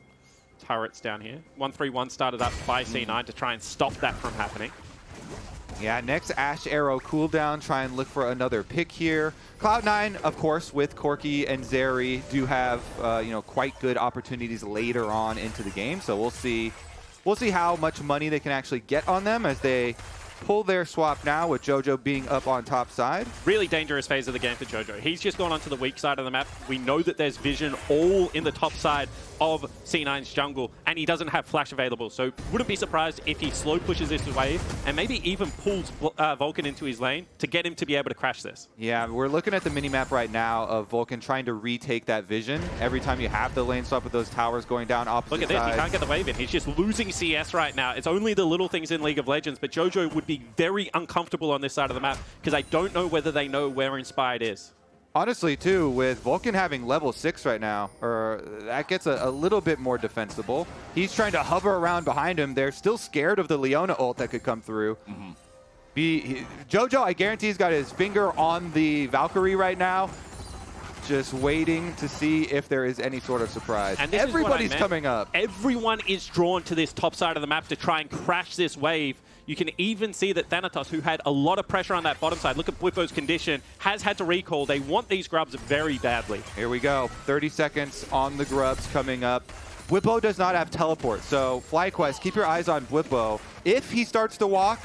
turrets down here. 1-3-1 started up by C9 to try and stop that from happening.
Yeah, next Ashe Arrow cooldown, try and look for another pick here. Cloud9, of course, with Corki and Zeri, do have quite good opportunities later on into the game. So we'll see how much money they can actually get on them as they pull their swap now, with Jojo being up on top side.
Really dangerous phase of the game for Jojo. He's just gone onto the weak side of the map. We know that there's vision all in the top side of C9's jungle, and he doesn't have flash available. So wouldn't be surprised if he slow pushes this wave and maybe even pulls VULCAN into his lane to get him to be able to crash this.
Yeah, we're looking at the minimap right now of VULCAN trying to retake that vision. Every time you have the lane swap with those towers going down opposite
Look at this,
sides.
he can't get the wave in. He's just losing CS right now. It's only the little things in League of Legends, but Jojo would be very uncomfortable on this side of the map because I don't know whether they know where Inspired is.
Honestly, too, with VULCAN having level 6 right now, that gets a little bit more defensible. He's trying to hover around behind him. They're still scared of the Leona ult that could come through. Jojo, I guarantee he's got his finger on the Valkyrie right now, just waiting to see if there is any sort of surprise.
And this
everybody's
is what I meant.
coming up.
Everyone is drawn to this top side of the map to try and crash this wave. You can even see that Thanatos, who had a lot of pressure on that bottom side, look at Bwipo's condition, has had to recall. They want these grubs very badly.
Here we go. 30 seconds on the grubs coming up. Bwipo does not have teleport, so FlyQuest, keep your eyes on Bwipo. If he starts to walk,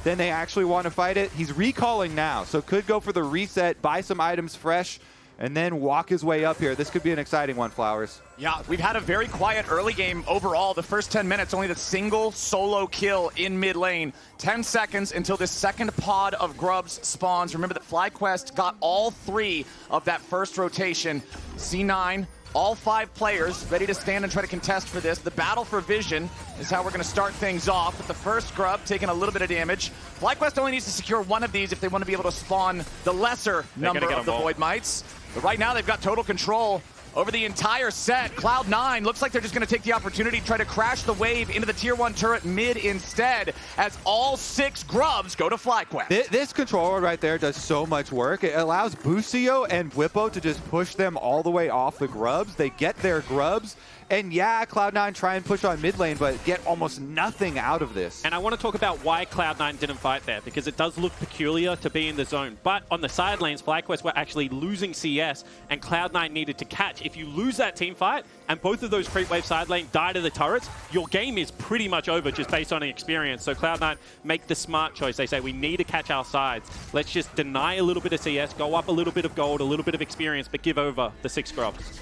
then they actually want to fight it. He's recalling now, so could go for the reset, buy some items fresh, and then walk his way up here. This could be an exciting one, Flowers.
Yeah, we've had a very quiet early game overall. The first 10 minutes, only the single solo kill in mid lane. 10 seconds until this second pod of grubs spawns. Remember that FlyQuest got all 3 of that first rotation. C9, all 5 players ready to stand and try to contest for this. The battle for vision is how we're going to start things off, with the first grub taking a little bit of damage. FlyQuest only needs to secure 1 of these if they want to be able to spawn the lesser number of the Void Mites. But right now, they've got total control over the entire set. Cloud9 looks like they're just going to take the opportunity to try to crash the wave into the tier 1 turret mid instead, as all 6 grubs go to FlyQuest.
This controller right there does so much work. It allows Busio and Bwipo to just push them all the way off the grubs. They get their grubs. And yeah, Cloud9 try and push on mid lane, but get almost nothing out of this.
And I want to talk about why Cloud9 didn't fight there, because it does look peculiar to be in the zone. But on the side lanes, FlyQuest were actually losing CS, and Cloud9 needed to catch. If you lose that team fight, and both of those creep wave side lane die to the turrets, your game is pretty much over just based on experience. So Cloud9 make the smart choice. They say, we need to catch our sides. Let's just deny a little bit of CS, go up a little bit of gold, a little bit of experience, but give over the 6 grubs.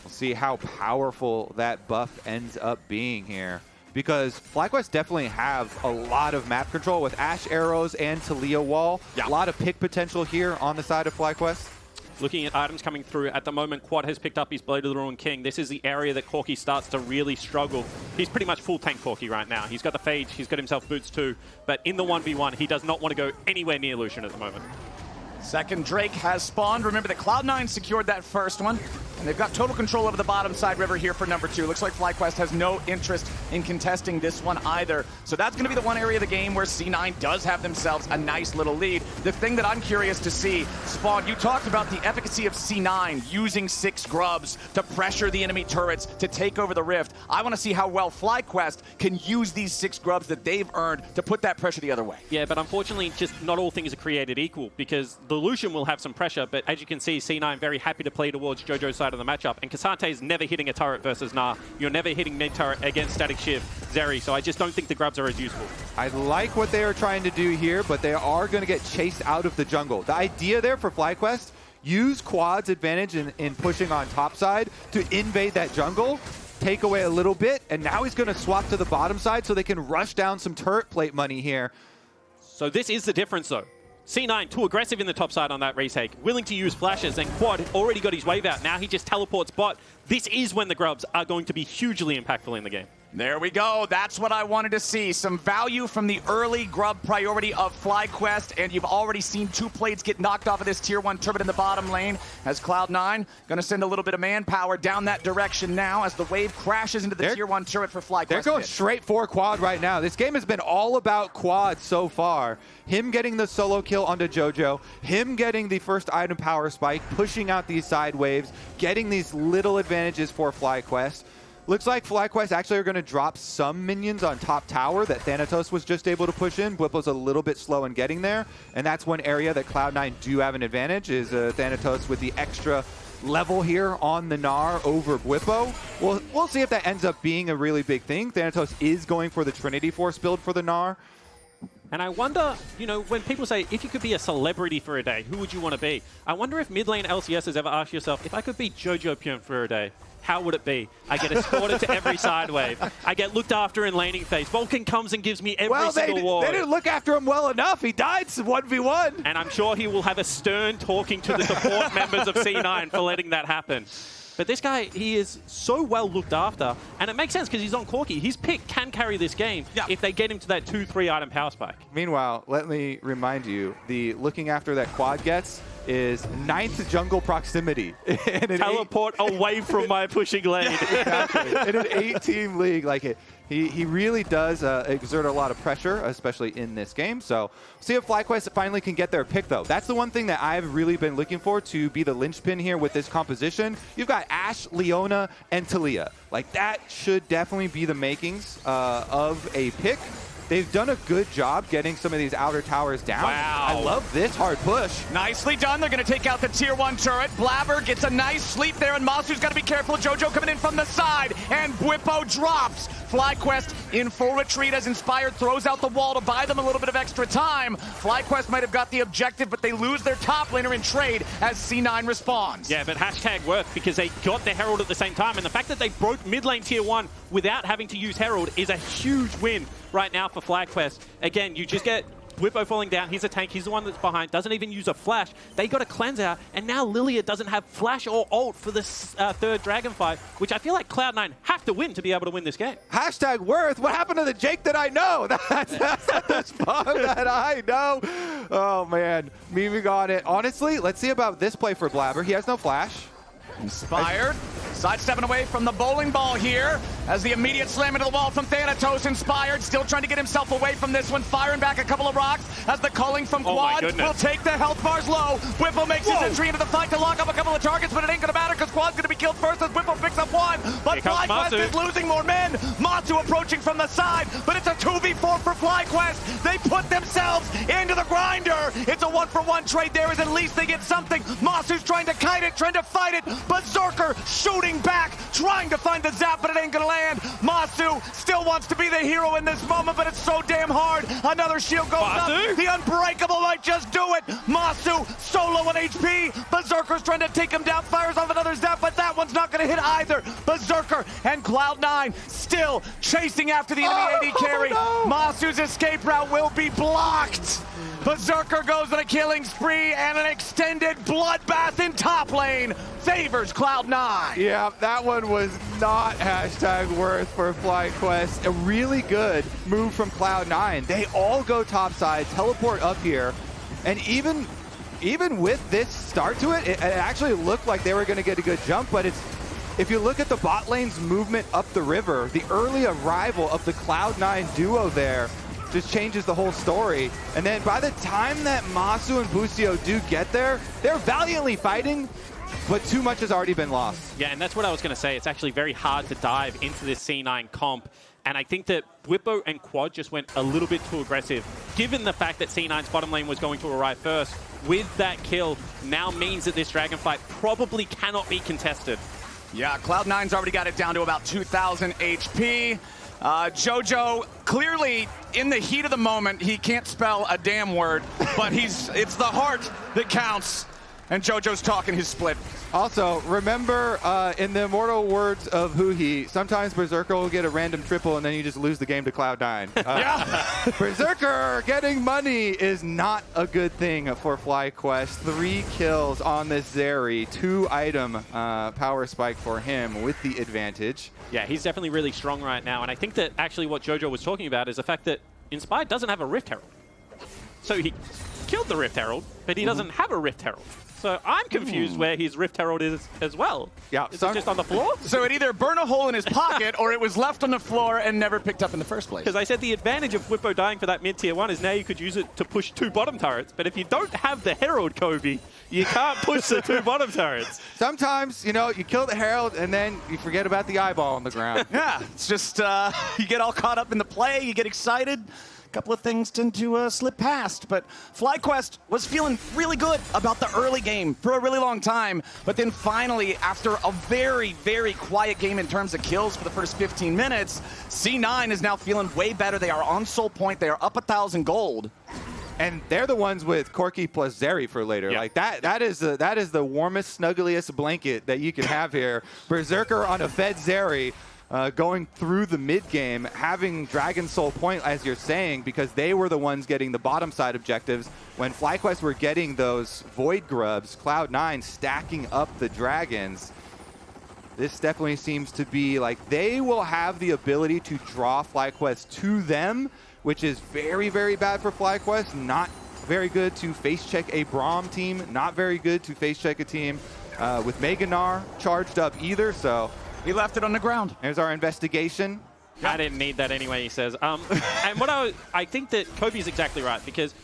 See how powerful that buff ends up being here, because FlyQuest definitely have a lot of map control with Ashe arrows and Taliyah wall. A lot of pick potential here on the side of FlyQuest.
Looking at items coming through, at the moment, Quad has picked up his Blade of the Ruined King. This is the area that Corki starts to really struggle. He's pretty much full tank Corki right now. He's got the Phage, he's got himself boots too, but in the 1v1, he does not want to go anywhere near Lucian at the moment.
Second Drake has spawned. Remember that Cloud9 secured that first one, and they've got total control over the bottom side river here for number 2. Looks like FlyQuest has no interest in contesting this one either. So that's going to be the one area of the game where C9 does have themselves a nice little lead. The thing that I'm curious to see, Spawn, you talked about the efficacy of C9 using 6 grubs to pressure the enemy turrets to take over the rift. I want to see how well FlyQuest can use these 6 grubs that they've earned to put that pressure the other way.
Yeah, but unfortunately, just not all things are created equal, because the Lucian will have some pressure, but as you can see, C9 very happy to play towards Jojo's side of the matchup, and Kasante is never hitting a turret versus Gnar. You're never hitting mid-turret against Static Shiv, Zeri, so I just don't think the grubs are as useful.
I like what they are trying to do here, but they are going to get chased out of the jungle. The idea there for FlyQuest, use Quad's advantage in pushing on top side to invade that jungle, take away a little bit, and now he's going to swap to the bottom side so they can rush down some turret plate money here.
So this is the difference, though. C9 too aggressive in the top side on that retake, willing to use flashes, and Quad already got his wave out. Now he just teleports bot. This is when the grubs are going to be hugely impactful in the game.
There we go. That's what I wanted to see. Some value from the early grub priority of FlyQuest, and you've already seen 2 plates get knocked off of this tier 1 turret in the bottom lane, as Cloud9 going to send a little bit of manpower down that direction now as the wave crashes into the tier 1 turret for FlyQuest.
They're going straight for Quad right now. This game has been all about Quad so far. Him getting the solo kill onto Jojo, him getting the first item power spike, pushing out these side waves, getting these little advantages for FlyQuest. Looks like FlyQuest actually are going to drop some minions on top tower that Thanatos was just able to push in. Bwipo's a little bit slow in getting there, and that's one area that Cloud9 do have an advantage, is Thanatos with the extra level here on the Gnar over Bwipo. We'll see if that ends up being a really big thing. Thanatos is going for the Trinity Force build for the Gnar.
And I wonder, you know, when people say, if you could be a celebrity for a day, who would you want to be? I wonder if mid lane LCS has ever asked yourself, if I could be jojopyun for a day, how would it be? I get escorted to every side wave. I get looked after in laning phase. VULCAN comes and gives me every single ward.
They didn't look after him well enough. He died 1v1.
And I'm sure he will have a stern talking to the support members of C9 for letting that happen. But this guy, he is so well looked after, and it makes sense because he's on Corki. His pick can carry this game if they get him to that 2-3 item power spike.
Meanwhile, let me remind you, the looking after that quad gets is 9th jungle proximity.
Teleport away from my pushing lane.
Exactly. In an 8-team league, like he really does exert a lot of pressure, especially in this game. So see if FlyQuest finally can get their pick, though. That's the one thing that I've really been looking for to be the linchpin here with this composition. You've got Ashe, Leona, and Taliyah. Like, that should definitely be the makings of a pick. They've done a good job getting some of these outer towers down.
Wow.
I love this hard push.
Nicely done. They're going to take out the tier 1 turret. Blaber gets a nice sleep there, and Massu's got to be careful. Jojo coming in from the side, and Bwipo drops. FlyQuest in full retreat as Inspired throws out the wall to buy them a little bit of extra time. FlyQuest might have got the objective, but they lose their top laner in trade as C9 responds.
Yeah, but hashtag worth because they got the Herald at the same time, and the fact that they broke mid lane tier 1 without having to use Herald is a huge win right now for FlyQuest. Again, you just get Bwipo falling down. He's a tank. He's the one that's behind. Doesn't even use a flash. They got a cleanse out, and now Lillia doesn't have flash or ult for this third dragon fight, which I feel like Cloud9 have to win to be able to win this game.
Hashtag worth. What happened to the Jake that I know? That's the spot that I know. Oh, man. Moving on it. Honestly, let's see about this play for Blaber. He has no flash.
Inspired, sidestepping away from the bowling ball here as the immediate slam into the wall from Thanatos. Inspired, still trying to get himself away from this one, firing back a couple of rocks as the culling from Quad will take the health bars low. Bwipo makes his entry into the fight to lock up a couple of targets, but it ain't going to matter because Quad's going to be killed first as Bwipo picks up one. But FlyQuest is losing more men. Massu approaching from the side, but it's a 2v4 for FlyQuest. They put themselves into the grinder. It's a 1-for-1 trade there as at least they get something. Massu's trying to kite it, trying to fight it. Berserker shooting back, trying to find the zap, but it ain't gonna land. Massu still wants to be the hero in this moment, but it's so damn hard. Another shield goes up. The Unbreakable might just do it. Massu solo on HP. Berserker's trying to take him down, fires off another zap, but that one's not gonna hit either. Berserker and Cloud9 still chasing after the enemy AD carry. Massu's escape route will be blocked. Berserker goes on a killing spree, and an extended bloodbath in top lane favors Cloud9.
Yeah, that one was not hashtag worth for FlyQuest. A really good move from Cloud9. They all go topside, teleport up here, and even with this start to it, it actually looked like they were going to get a good jump, but if you look at the bot lane's movement up the river, the early arrival of the Cloud9 duo there just changes the whole story. And then by the time that Massu and Busio do get there, they're valiantly fighting, but too much has already been lost.
Yeah, and that's what I was going to say. It's actually very hard to dive into this C9 comp. And I think that Bwipo and Quad just went a little bit too aggressive, given the fact that C9's bottom lane was going to arrive first. With that kill, now means that this dragon fight probably cannot be contested.
Yeah, Cloud9's already got it down to about 2,000 HP. Jojo, clearly in the heat of the moment, he can't spell a damn word, but it's the heart that counts. And Jojo's talking his split.
Also, remember in the immortal words of Huhi, sometimes Berserker will get a random triple and then you just lose the game to Cloud9.
Yeah.
Berserker getting money is not a good thing for FlyQuest. 3 kills on this Zeri, 2-item power spike for him with the advantage.
Yeah, he's definitely really strong right now. And I think that actually what Jojo was talking about is the fact that Inspired doesn't have a Rift Herald. So killed the Rift Herald, but he doesn't have a Rift Herald. So I'm confused where his Rift Herald is as well.
Yeah,
is it just on the floor?
So it either burned a hole in his pocket or it was left on the floor and never picked up in the first place.
Because I said the advantage of Bwipo dying for that mid-tier 1 is now you could use it to push 2 bottom turrets. But if you don't have the Herald, Kobe, you can't push the 2 bottom turrets.
Sometimes, you know, you kill the Herald and then you forget about the eyeball on the ground.
Yeah, it's just you get all caught up in the play, you get excited. Couple of things tend to slip past, but FlyQuest was feeling really good about the early game for a really long time, but then finally, after a very, very quiet game in terms of kills for the first 15 minutes, C9 is now feeling way better. They are on soul point. They are up 1,000 gold.
And they're the ones with Corki plus Zeri for later.
Yeah.
Like that is the warmest, snuggliest blanket that you can have here. Berserker on a fed Zeri. Going through the mid game, having Dragon Soul point, as you're saying, because they were the ones getting the bottom side objectives. When FlyQuest were getting those Void Grubs, Cloud9 stacking up the Dragons. This definitely seems to be like they will have the ability to draw FlyQuest to them, which is very, very bad for FlyQuest. Not very good to face check a Braum team. Not very good to face check a team with Mega Gnar charged up either. So.
He left it on the ground.
Here's our investigation.
I didn't need that anyway, he says. And what I think that Kobe's exactly right, because,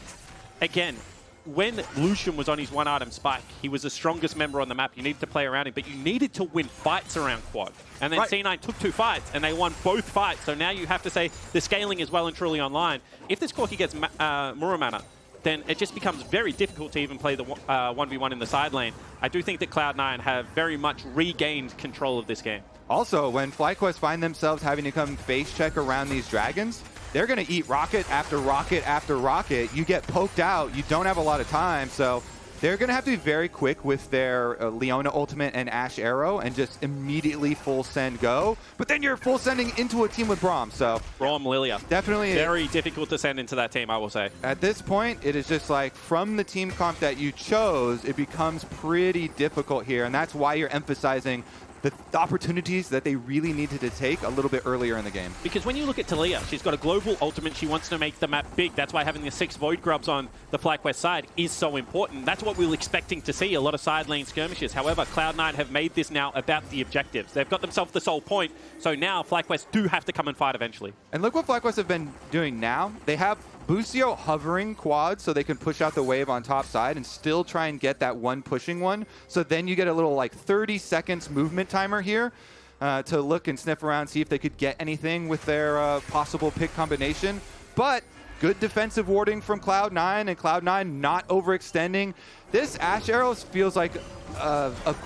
again, when Lucian was on his 1-item spike, he was the strongest member on the map. You needed to play around him, but you needed to win fights around Quad. And then C9 took 2 fights, and they won both fights. So now you have to say the scaling is well and truly online. If this Corki gets Muramana, then it just becomes very difficult to even play the 1v1 in the side lane. I do think that Cloud9 have very much regained control of this game.
Also, when FlyQuest find themselves having to come face check around these Dragons, they're going to eat rocket after rocket after rocket. You get poked out, you don't have a lot of time, so they're going to have to be very quick with their Leona ultimate and Ashe arrow and just immediately full send go. But then you're full sending into a team with Braum, so...
Braum, Lillia.
Definitely...
Very difficult to send into that team, I will say.
At this point, it is just like, from the team comp that you chose, it becomes pretty difficult here, and that's why you're emphasizing the opportunities that they really needed to take a little bit earlier in the game.
Because when you look at Taliyah, she's got a global ultimate. She wants to make the map big. That's why having the 6 Void Grubs on the FlyQuest side is so important. That's what we were expecting to see, a lot of side lane skirmishes. However, Cloud9 have made this now about the objectives. They've got themselves the sole point, so now FlyQuest do have to come and fight eventually.
And look what FlyQuest have been doing now. They have Busio hovering quad so they can push out the wave on top side and still try and get that one pushing one. So then you get a little like 30 seconds movement timer here to look and sniff around, see if they could get anything with their possible pick combination. But good defensive warding from Cloud9 and Cloud9 not overextending. This Ashe arrow feels like a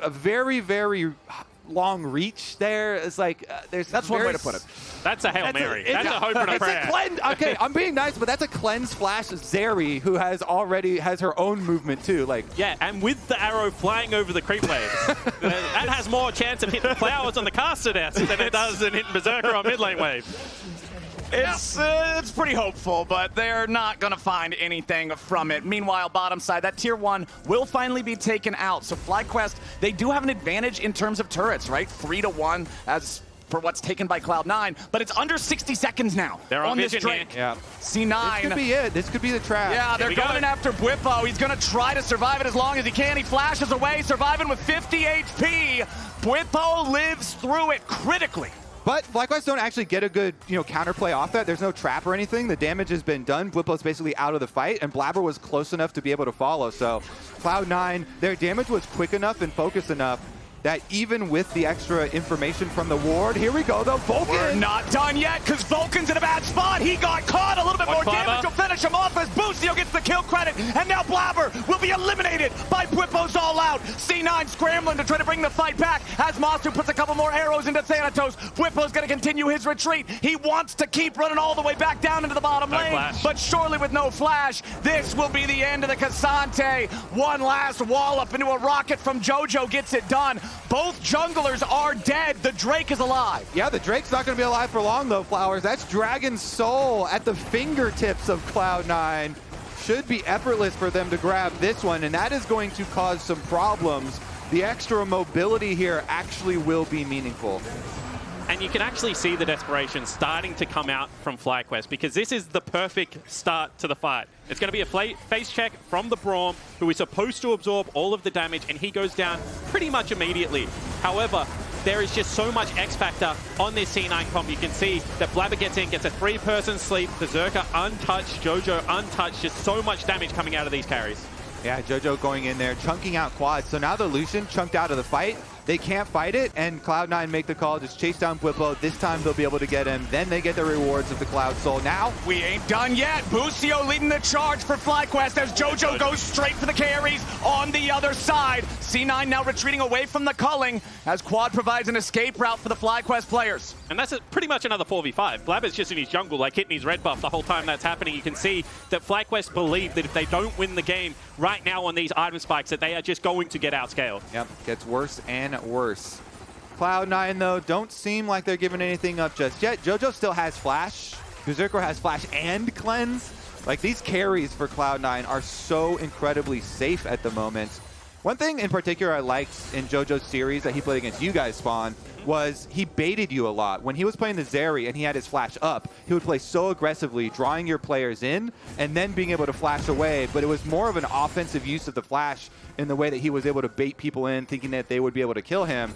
very, very long reach there. It's like
that's one way to put it.
That's a Hail Mary. That's a hope and a prayer.
Okay, I'm being nice, but that's a cleanse flash Zeri, who has her own movement too. Like,
yeah, and with the arrow flying over the creep waves, that has more chance of hitting flowers on the caster desk than it does in hitting Berserker on mid lane wave.
It's pretty hopeful, but they're not going to find anything from it. Meanwhile, bottom side, that tier 1 will finally be taken out. So FlyQuest, they do have an advantage in terms of turrets, right? 3-1 as for what's taken by Cloud9, but it's under 60 seconds now.
They're on
this
Drake.
Drake.
Yeah.
C9.
This could be it. This could be the trap.
Yeah, they're going in after Bwipo. He's going to try to survive it as long as he can. He flashes away, surviving with 50 HP. Bwipo lives through it critically.
But FlyQuest don't actually get a good, counterplay off that. There's no trap or anything. The damage has been done. Bwipo's basically out of the fight, and Blaber was close enough to be able to follow. So Cloud9, their damage was quick enough and focused enough that even with the extra information from the ward, here we go, though, VULCAN.
We're not done yet, because VULCAN's in a bad spot. He got caught. A little bit more damage will finish him off as Busio gets the kill credit. And now Blaber will be eliminated by Bwipo's all out. C9 scrambling to try to bring the fight back as Massu puts a couple more arrows into Thanatos. Bwipo's going to continue his retreat. He wants to keep running all the way back down into the bottom lane, but surely with no flash, this will be the end of the Cassante. One last wall up into a rocket from Jojo gets it done. Both junglers are dead. The Drake is alive.
Yeah, the Drake's not going to be alive for long, though, Flowers. That's Dragon's Soul at the fingertips of Cloud9. Should be effortless for them to grab this one, and that is going to cause some problems. The extra mobility here actually will be meaningful.
And you can actually see the desperation starting to come out from FlyQuest, because this is the perfect start to the fight. It's going to be a face check from the Braum, who is supposed to absorb all of the damage, and he goes down pretty much immediately. However, there is just so much X factor on this C9 comp. You can see that Blaber gets in, gets a 3-person sleep, Berserker untouched, Jojo untouched, just so much damage coming out of these carries.
Yeah, Jojo going in there, chunking out quads. So now the Lucian chunked out of the fight. They can't fight it, and Cloud9 make the call, just chase down Bwipo. This time they'll be able to get him. Then they get the rewards of the Cloud Soul. Now,
we ain't done yet. Busio leading the charge for FlyQuest as Jojo goes straight for the carries on the other side. C9 now retreating away from the culling as Quad provides an escape route for the FlyQuest players.
And that's pretty much another 4v5. Blaber's just in his jungle, like hitting his red buff the whole time that's happening. You can see that FlyQuest believe that if they don't win the game right now on these item spikes, that they are just going to get outscaled.
Yep, gets worse and worse. Cloud9, though, don't seem like they're giving anything up just yet. Jojo still has Flash. Berserker has Flash and Cleanse. Like, these carries for Cloud9 are so incredibly safe at the moment. One thing in particular I liked in Jojo's series that he played against you guys, Spawn, was he baited you a lot. When he was playing the Zeri and he had his flash up, he would play so aggressively, drawing your players in and then being able to flash away. But it was more of an offensive use of the flash in the way that he was able to bait people in, thinking that they would be able to kill him.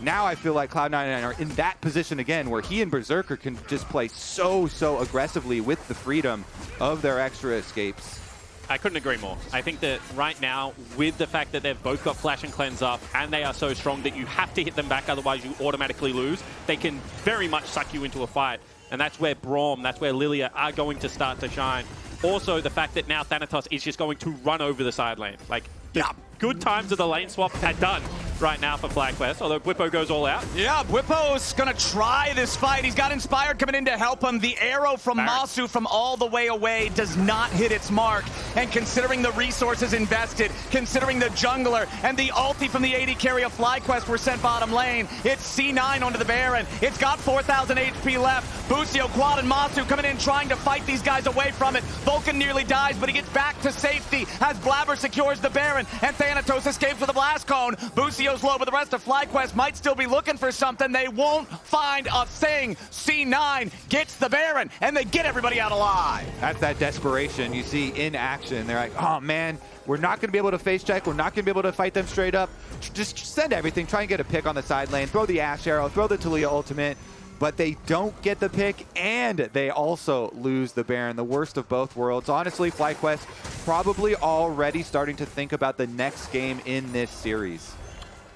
Now I feel like Cloud9 are in that position again, where he and Berserker can just play so aggressively with the freedom of their extra escapes.
I couldn't agree more. I think that right now, with the fact that they've both got Flash and Cleanse up, and they are so strong that you have to hit them back, otherwise you automatically lose, they can very much suck you into a fight. And that's where Braum, that's where Lillia are going to start to shine. Also, the fact that now Thanatos is just going to run over the side lane. Like, the good times of the lane swap are done right now for FlyQuest, although Bwipo goes all out.
Yeah, Bwipo's going to try this fight. He's got Inspired coming in to help him. The arrow from Massu from all the way away does not hit its mark. And considering the resources invested, considering the jungler and the ulti from the AD carry of FlyQuest were sent bottom lane, it's C9 onto the Baron. It's got 4,000 HP left. Busio, Quad, and Massu coming in trying to fight these guys away from it. VULCAN nearly dies, but he gets back to safety as Blaber secures the Baron and Thanatos escapes with a blast cone. Busio's low, but the rest of FlyQuest might still be looking for something. They won't find a thing. C9 gets the Baron, and they get everybody out alive.
That's that desperation you see in action. They're like, oh man, we're not going to be able to face check. We're not going to be able to fight them straight up. Just send everything. Try and get a pick on the side lane. Throw the Ashe arrow. Throw the Taliyah ultimate. But they don't get the pick, and they also lose the Baron. The worst of both worlds. Honestly, FlyQuest probably already starting to think about the next game in this series.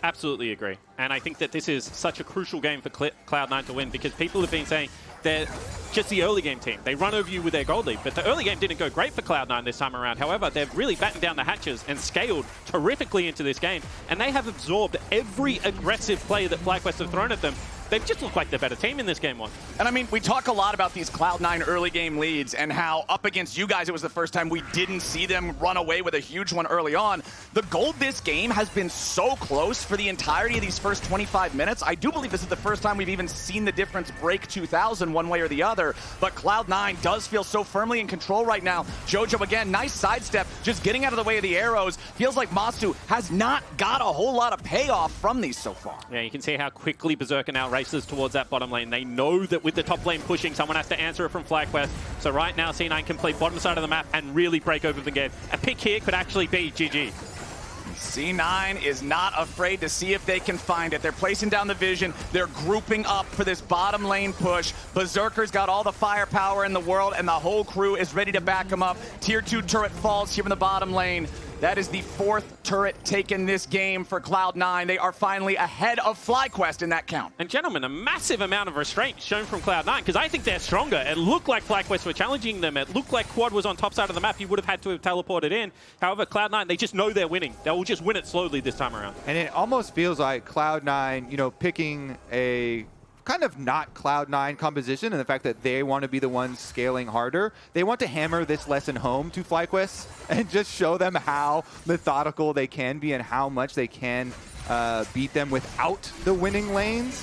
Absolutely agree. And I think that this is such a crucial game for Cloud9 to win, because people have been saying they're just the early game team. They run over you with their gold lead, but the early game didn't go great for Cloud9 this time around. However, they've really battened down the hatches and scaled terrifically into this game, and they have absorbed every aggressive play that FlyQuest have thrown at them. They've just looked like the better team in this game one.
And I mean, we talk a lot about these Cloud9 early game leads and how up against you guys, it was the first time we didn't see them run away with a huge one early on. The gold this game has been so close for the entirety of these first 25 minutes. I do believe this is the first time we've even seen the difference break 2,000 one way or the other. But Cloud9 does feel so firmly in control right now. Jojo, again, nice sidestep, just getting out of the way of the arrows. Feels like Massu has not got a whole lot of payoff from these so far.
Yeah, you can see how quickly Berserker now races towards that bottom lane. They know that with the top lane pushing, someone has to answer it from FlyQuest. So right now, C9 can play bottom side of the map and really break open the game. A pick here could actually be GG.
C9 is not afraid to see if they can find it. They're placing down the vision. They're grouping up for this bottom lane push. Berserker's got all the firepower in the world, and the whole crew is ready to back him up. Tier 2 turret falls here in the bottom lane. That is the 4th turret taken this game for Cloud9. They are finally ahead of FlyQuest in that count.
And gentlemen, a massive amount of restraint shown from Cloud9, because I think they're stronger. It looked like FlyQuest were challenging them. It looked like Quad was on top side of the map. He would have had to have teleported in. However, Cloud9, they just know they're winning. They will just win it slowly this time around.
And it almost feels like Cloud9, you know, picking a kind of not Cloud9 composition, and the fact that they want to be the ones scaling harder. They want to hammer this lesson home to FlyQuest and just show them how methodical they can be and how much they can beat them without the winning lanes.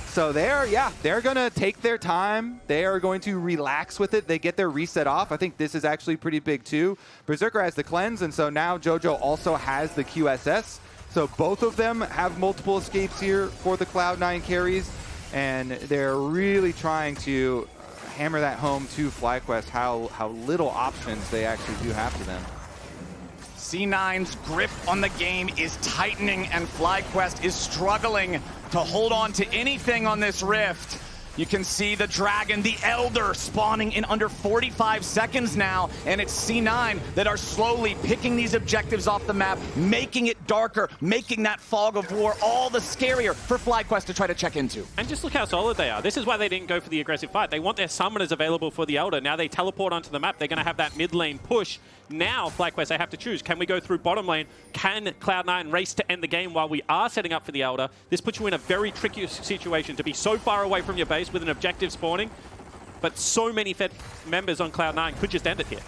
So they're going to take their time. They are going to relax with it. They get their reset off. I think this is actually pretty big too. Berserker has the cleanse, and so now Jojo also has the QSS. So both of them have multiple escapes here for the Cloud9 carries. and they're really trying to hammer that home to FlyQuest, how little options they actually do have to them.
C9's grip on the game is tightening, and FlyQuest is struggling to hold on to anything on this rift. You can see the Dragon, the Elder, spawning in under 45 seconds now, and it's C9 that are slowly picking these objectives off the map, making it darker, making that fog of war all the scarier for FlyQuest to try to check into.
And just look how solid they are. This is why they didn't go for the aggressive fight. They want their summoners available for the Elder. Now they teleport onto the map. They're going to have that mid lane push. Now, FlyQuest, they have to choose. Can we go through bottom lane? Can Cloud9 race to end the game while we are setting up for the Elder? This puts you in a very tricky situation to be so far away from your base with an objective spawning, but so many Fed members on Cloud9 could just end it here.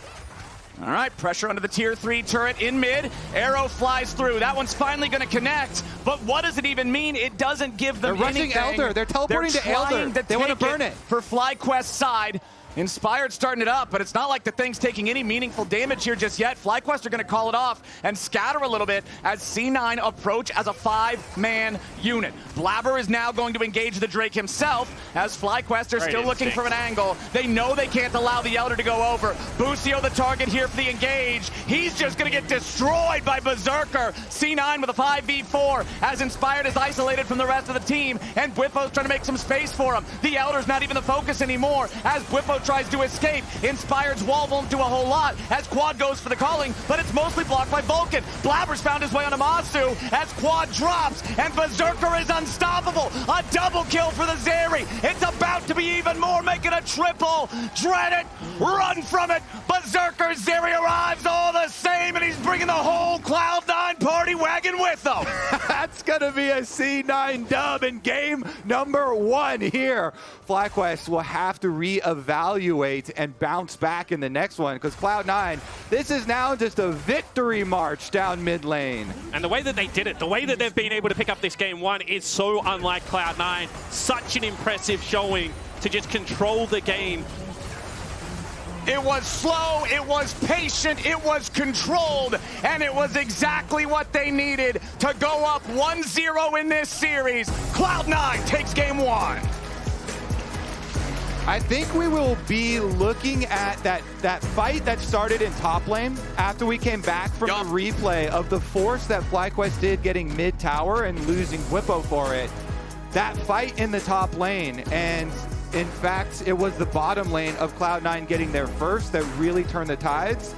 All right, pressure under the tier 3 turret in mid. Arrow flies through. That one's finally going to connect, but what does it even mean? It doesn't give them anything.
They're rushing Elder. They're teleporting to Elder. They want to burn it.
For FlyQuest's side. Inspired starting it up, but it's not like the thing's taking any meaningful damage here just yet. FlyQuest are going to call it off and scatter a little bit as C9 approach as a 5-man unit. Blaber is now going to engage the Drake himself as FlyQuest are still looking for an angle. They know they can't allow the Elder to go over. Busio the target here for the engage. He's just going to get destroyed by Berserker. C9 with a 5v4 as Inspired is isolated from the rest of the team, and Bwipo's trying to make some space for him. The Elder's not even the focus anymore as Bwipo tries to escape. Inspired's wall won't do a whole lot as Quad goes for the calling, but it's mostly blocked by VULCAN. Blaber's found his way onto Massu as Quad drops, and Berserker is unstoppable. A double kill for the Zeri. It's about to be even more, making a triple. Dread it, run from it. Berserker Zeri arrives all the same, and he's bringing the whole Cloud9 party wagon with him.
That's going to be a C9 dub in game number 1 here. FlyQuest will have to reevaluate and bounce back in the next one, because Cloud9, this is now just a victory march down mid lane.
And the way that they did it, the way that they've been able to pick up this game 1 is so unlike Cloud9. Such an impressive showing to just control the game.
It was slow, it was patient, it was controlled, and it was exactly what they needed to go up 1-0 in this series. Cloud9 takes game 1.
I think we will be looking at that fight that started in top lane after we came back from the replay of the force that FlyQuest did getting mid tower and losing Bwipo for it. That fight in the top lane, and in fact, it was the bottom lane of Cloud9 getting there first that really turned the tides.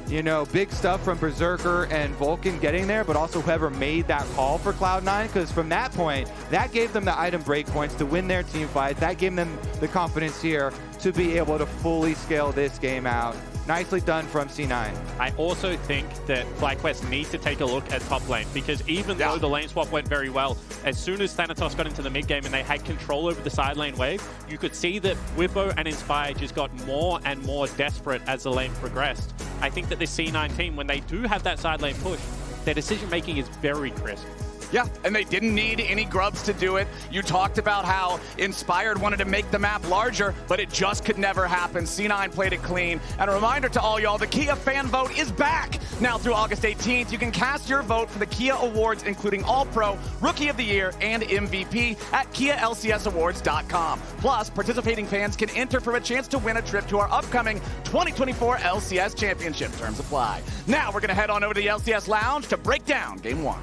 You know, big stuff from Berserker and VULCAN getting there, but also whoever made that call for Cloud9, because from that point, that gave them the item breakpoints to win their team fight. That gave them the confidence here to be able to fully scale this game out. Nicely done from C9.
I also think that FlyQuest need to take a look at top lane, because even though the lane swap went very well, as soon as Thanatos got into the mid game and they had control over the side lane wave, you could see that Bwipo and Inspire just got more and more desperate as the lane progressed. I think that this C9 team, when they do have that side lane push, their decision making is very crisp.
Yeah, and they didn't need any grubs to do it. You talked about how Inspired wanted to make the map larger, but it just could never happen. C9 played it clean. And a reminder to all y'all, the Kia fan vote is back. Now through August 18th, you can cast your vote for the Kia Awards, including All-Pro, Rookie of the Year, and MVP at KiaLCSAwards.com. Plus, participating fans can enter for a chance to win a trip to our upcoming 2024 LCS Championship. Terms apply. Now we're going to head on over to the LCS Lounge to break down Game 1.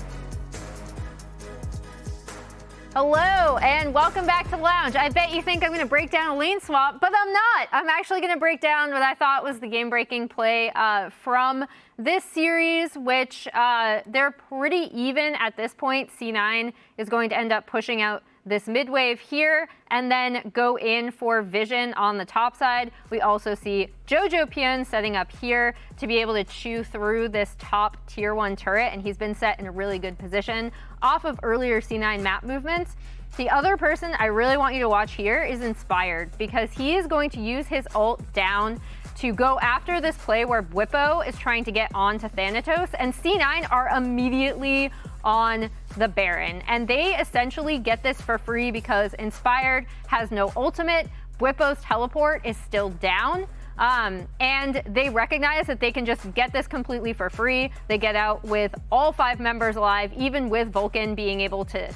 Hello, and welcome back to Lounge. I bet you think I'm going to break down a lane swap, but I'm not. I'm actually going to break down what I thought was the game-breaking play from this series, which they're pretty even at this point. C9 is going to end up pushing out this mid wave here and then go in for vision on the top side. We also see jojopyun setting up here to be able to chew through this top tier 1 turret, and he's been set in a really good position off of earlier C9 map movements. The other person I really want you to watch here is Inspired, because he is going to use his ult down to go after this play where Bwipo is trying to get onto Thanatos, and C9 are immediately on the Baron. And they essentially get this for free because Inspired has no ultimate. Bwipo's teleport is still down. And they recognize that they can just get this completely for free. They get out with all 5 members alive, even with VULCAN being able to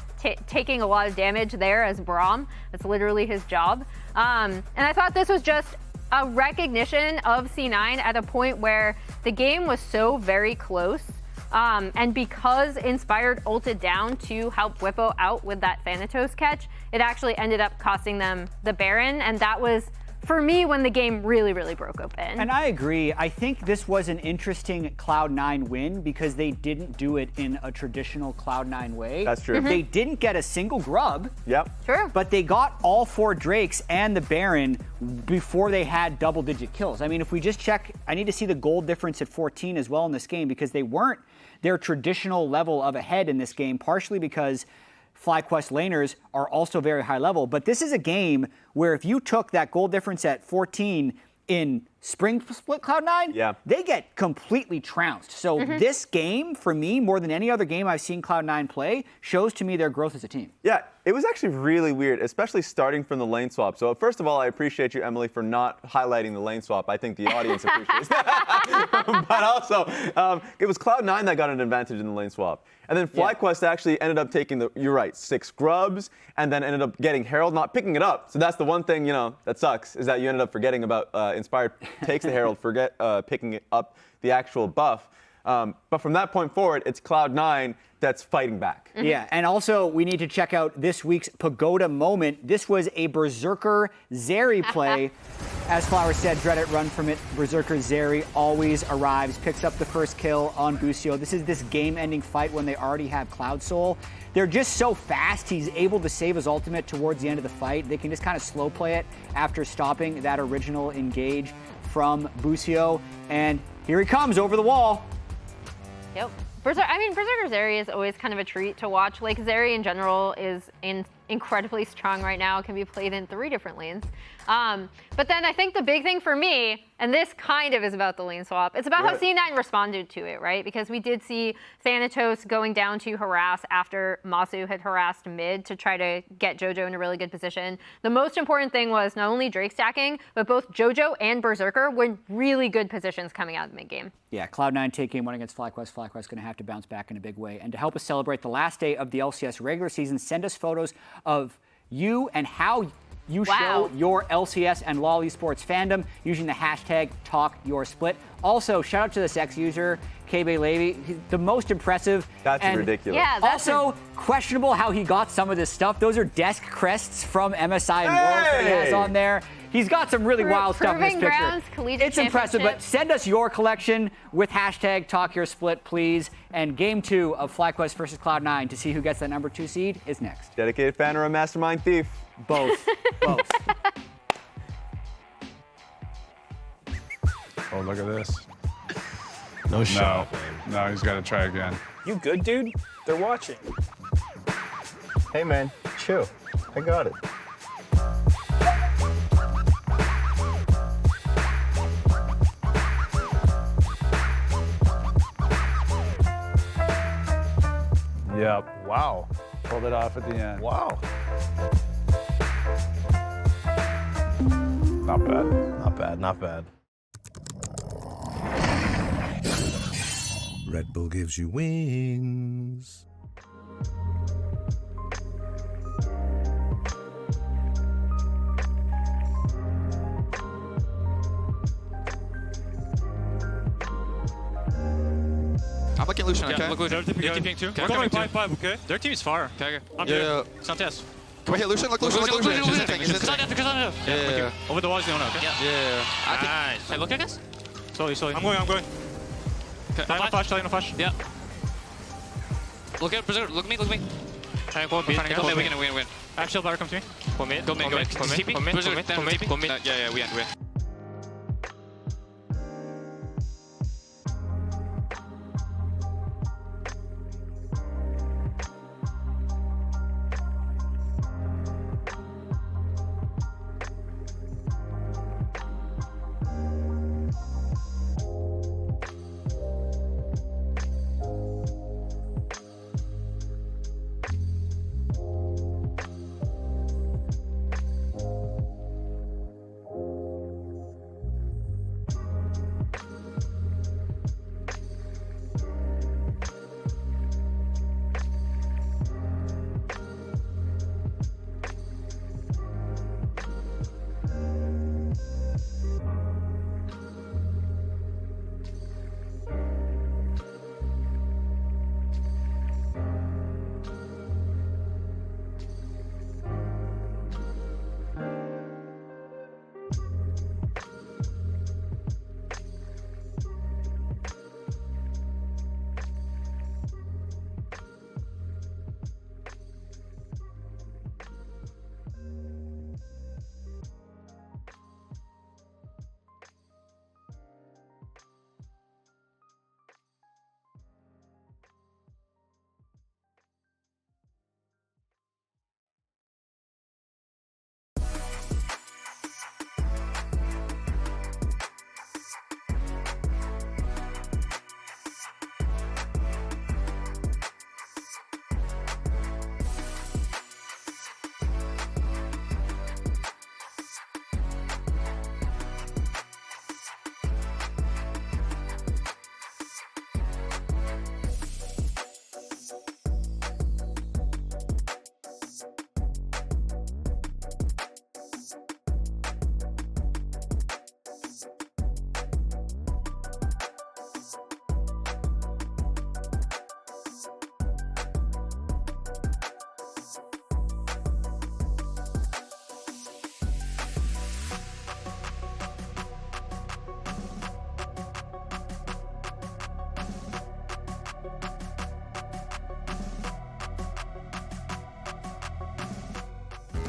taking a lot of damage there as Braum. That's literally his job. And I thought this was just a recognition of C9 at a point where the game was so very close. And because Inspired ulted down to help Bwipo out with that Thanatos catch, it actually ended up costing them the Baron, and that was, for me, when the game really, really broke open.
And I agree. I think this was an interesting Cloud9 win because they didn't do it in a traditional Cloud9 way.
That's true.
They didn't get a single grub.
Yep.
True.
But they got all 4 Drakes and the Baron before they had double-digit kills. I mean, if we just check, I need to see the gold difference at 14 as well in this game because they weren't their traditional level of ahead in this game, partially because FlyQuest laners are also very high level. But this is a game where if you took that gold difference at 14 in Spring Split Cloud9, they get completely trounced. So this game, for me, more than any other game I've seen Cloud9 play, shows to me their growth as a team.
Yeah, it was actually really weird, especially starting from the lane swap. So first of all, I appreciate you, Emily, for not highlighting the lane swap. I think the audience appreciates that. But also, it was Cloud9 that got an advantage in the lane swap. And then FlyQuest actually ended up taking you're right, 6 grubs, and then ended up getting Herald, not picking it up. So that's the one thing, that sucks, is that you ended up forgetting about Inspired takes the Herald, forget picking it up the actual buff. But from that point forward, it's Cloud9 that's fighting back.
Yeah, and also we need to check out this week's Pagoda moment. This was a Berserker Zeri play. As Flower said, dread it, run from it. Berserker Zeri always arrives, picks up the first kill on Busio. This is this game-ending fight when they already have Cloud Soul. They're just so fast, he's able to save his ultimate towards the end of the fight. They can just kind of slow play it after stopping that original engage from Busio. And here he comes over the wall.
Yep. Berserker Zeri is always kind of a treat to watch. Like, Zeri in general is incredibly strong right now, can be played in 3 different lanes. But then I think the big thing for me, and this kind of is about the lane swap, it's about how C9 responded to it, right? Because we did see Thanatos going down to harass after Massu had harassed mid to try to get JoJo in a really good position. The most important thing was not only Drake stacking, but both JoJo and Berserker were in really good positions coming out of the mid game.
Yeah, Cloud9 take game 1 against FlyQuest. FlyQuest going to have to bounce back in a big way. And to help us celebrate the last day of the LCS regular season, send us photos of you and how you show your LCS and LoL esports fandom using the hashtag #TalkYourSplit. Also, shout out to this ex-user, KB Levy. He's the most impressive.
That's ridiculous.
Yeah, that's
also questionable how he got some of this stuff. Those are desk crests from MSI and Worlds that he has on there. He's got some really wild stuff in this picture.
Grounds,
it's impressive, but send us your collection with hashtag #TalkYourSplit, please. And game 2 of FlyQuest versus Cloud9 to see who gets that number 2 seed is next.
Dedicated fan or a mastermind thief?
Both. Both.
Oh, look at this. No shot. No, he's got to try again.
You good, dude? They're watching. Hey, man, chill. I got it.
Yep. Wow. Pulled it off at the end.
Wow.
Not bad.
Not bad, not bad.
Red Bull gives you wings.
I'm looking at Lucian,
Yeah,
okay?
look Lucian.
They're TPing too.
We're going 5-5, okay?
Their team is far. Okay.
I'm
yeah. Santes. Can we hit Lucian? Look Lucian, look Lucian. He's hitting, he's hitting. Yeah.
Over the walls, Leona, okay?
Yeah.
Nice.
Hey, look at us.
Slowly. I'm going.
Okay.
Taliyah no flash.
Yeah. Look at Berserker, look at me.
Hey, go mid.
We can win.
Actual Blaber comes to me.
Go mid. TP. Berserker, TP. Yeah, we end.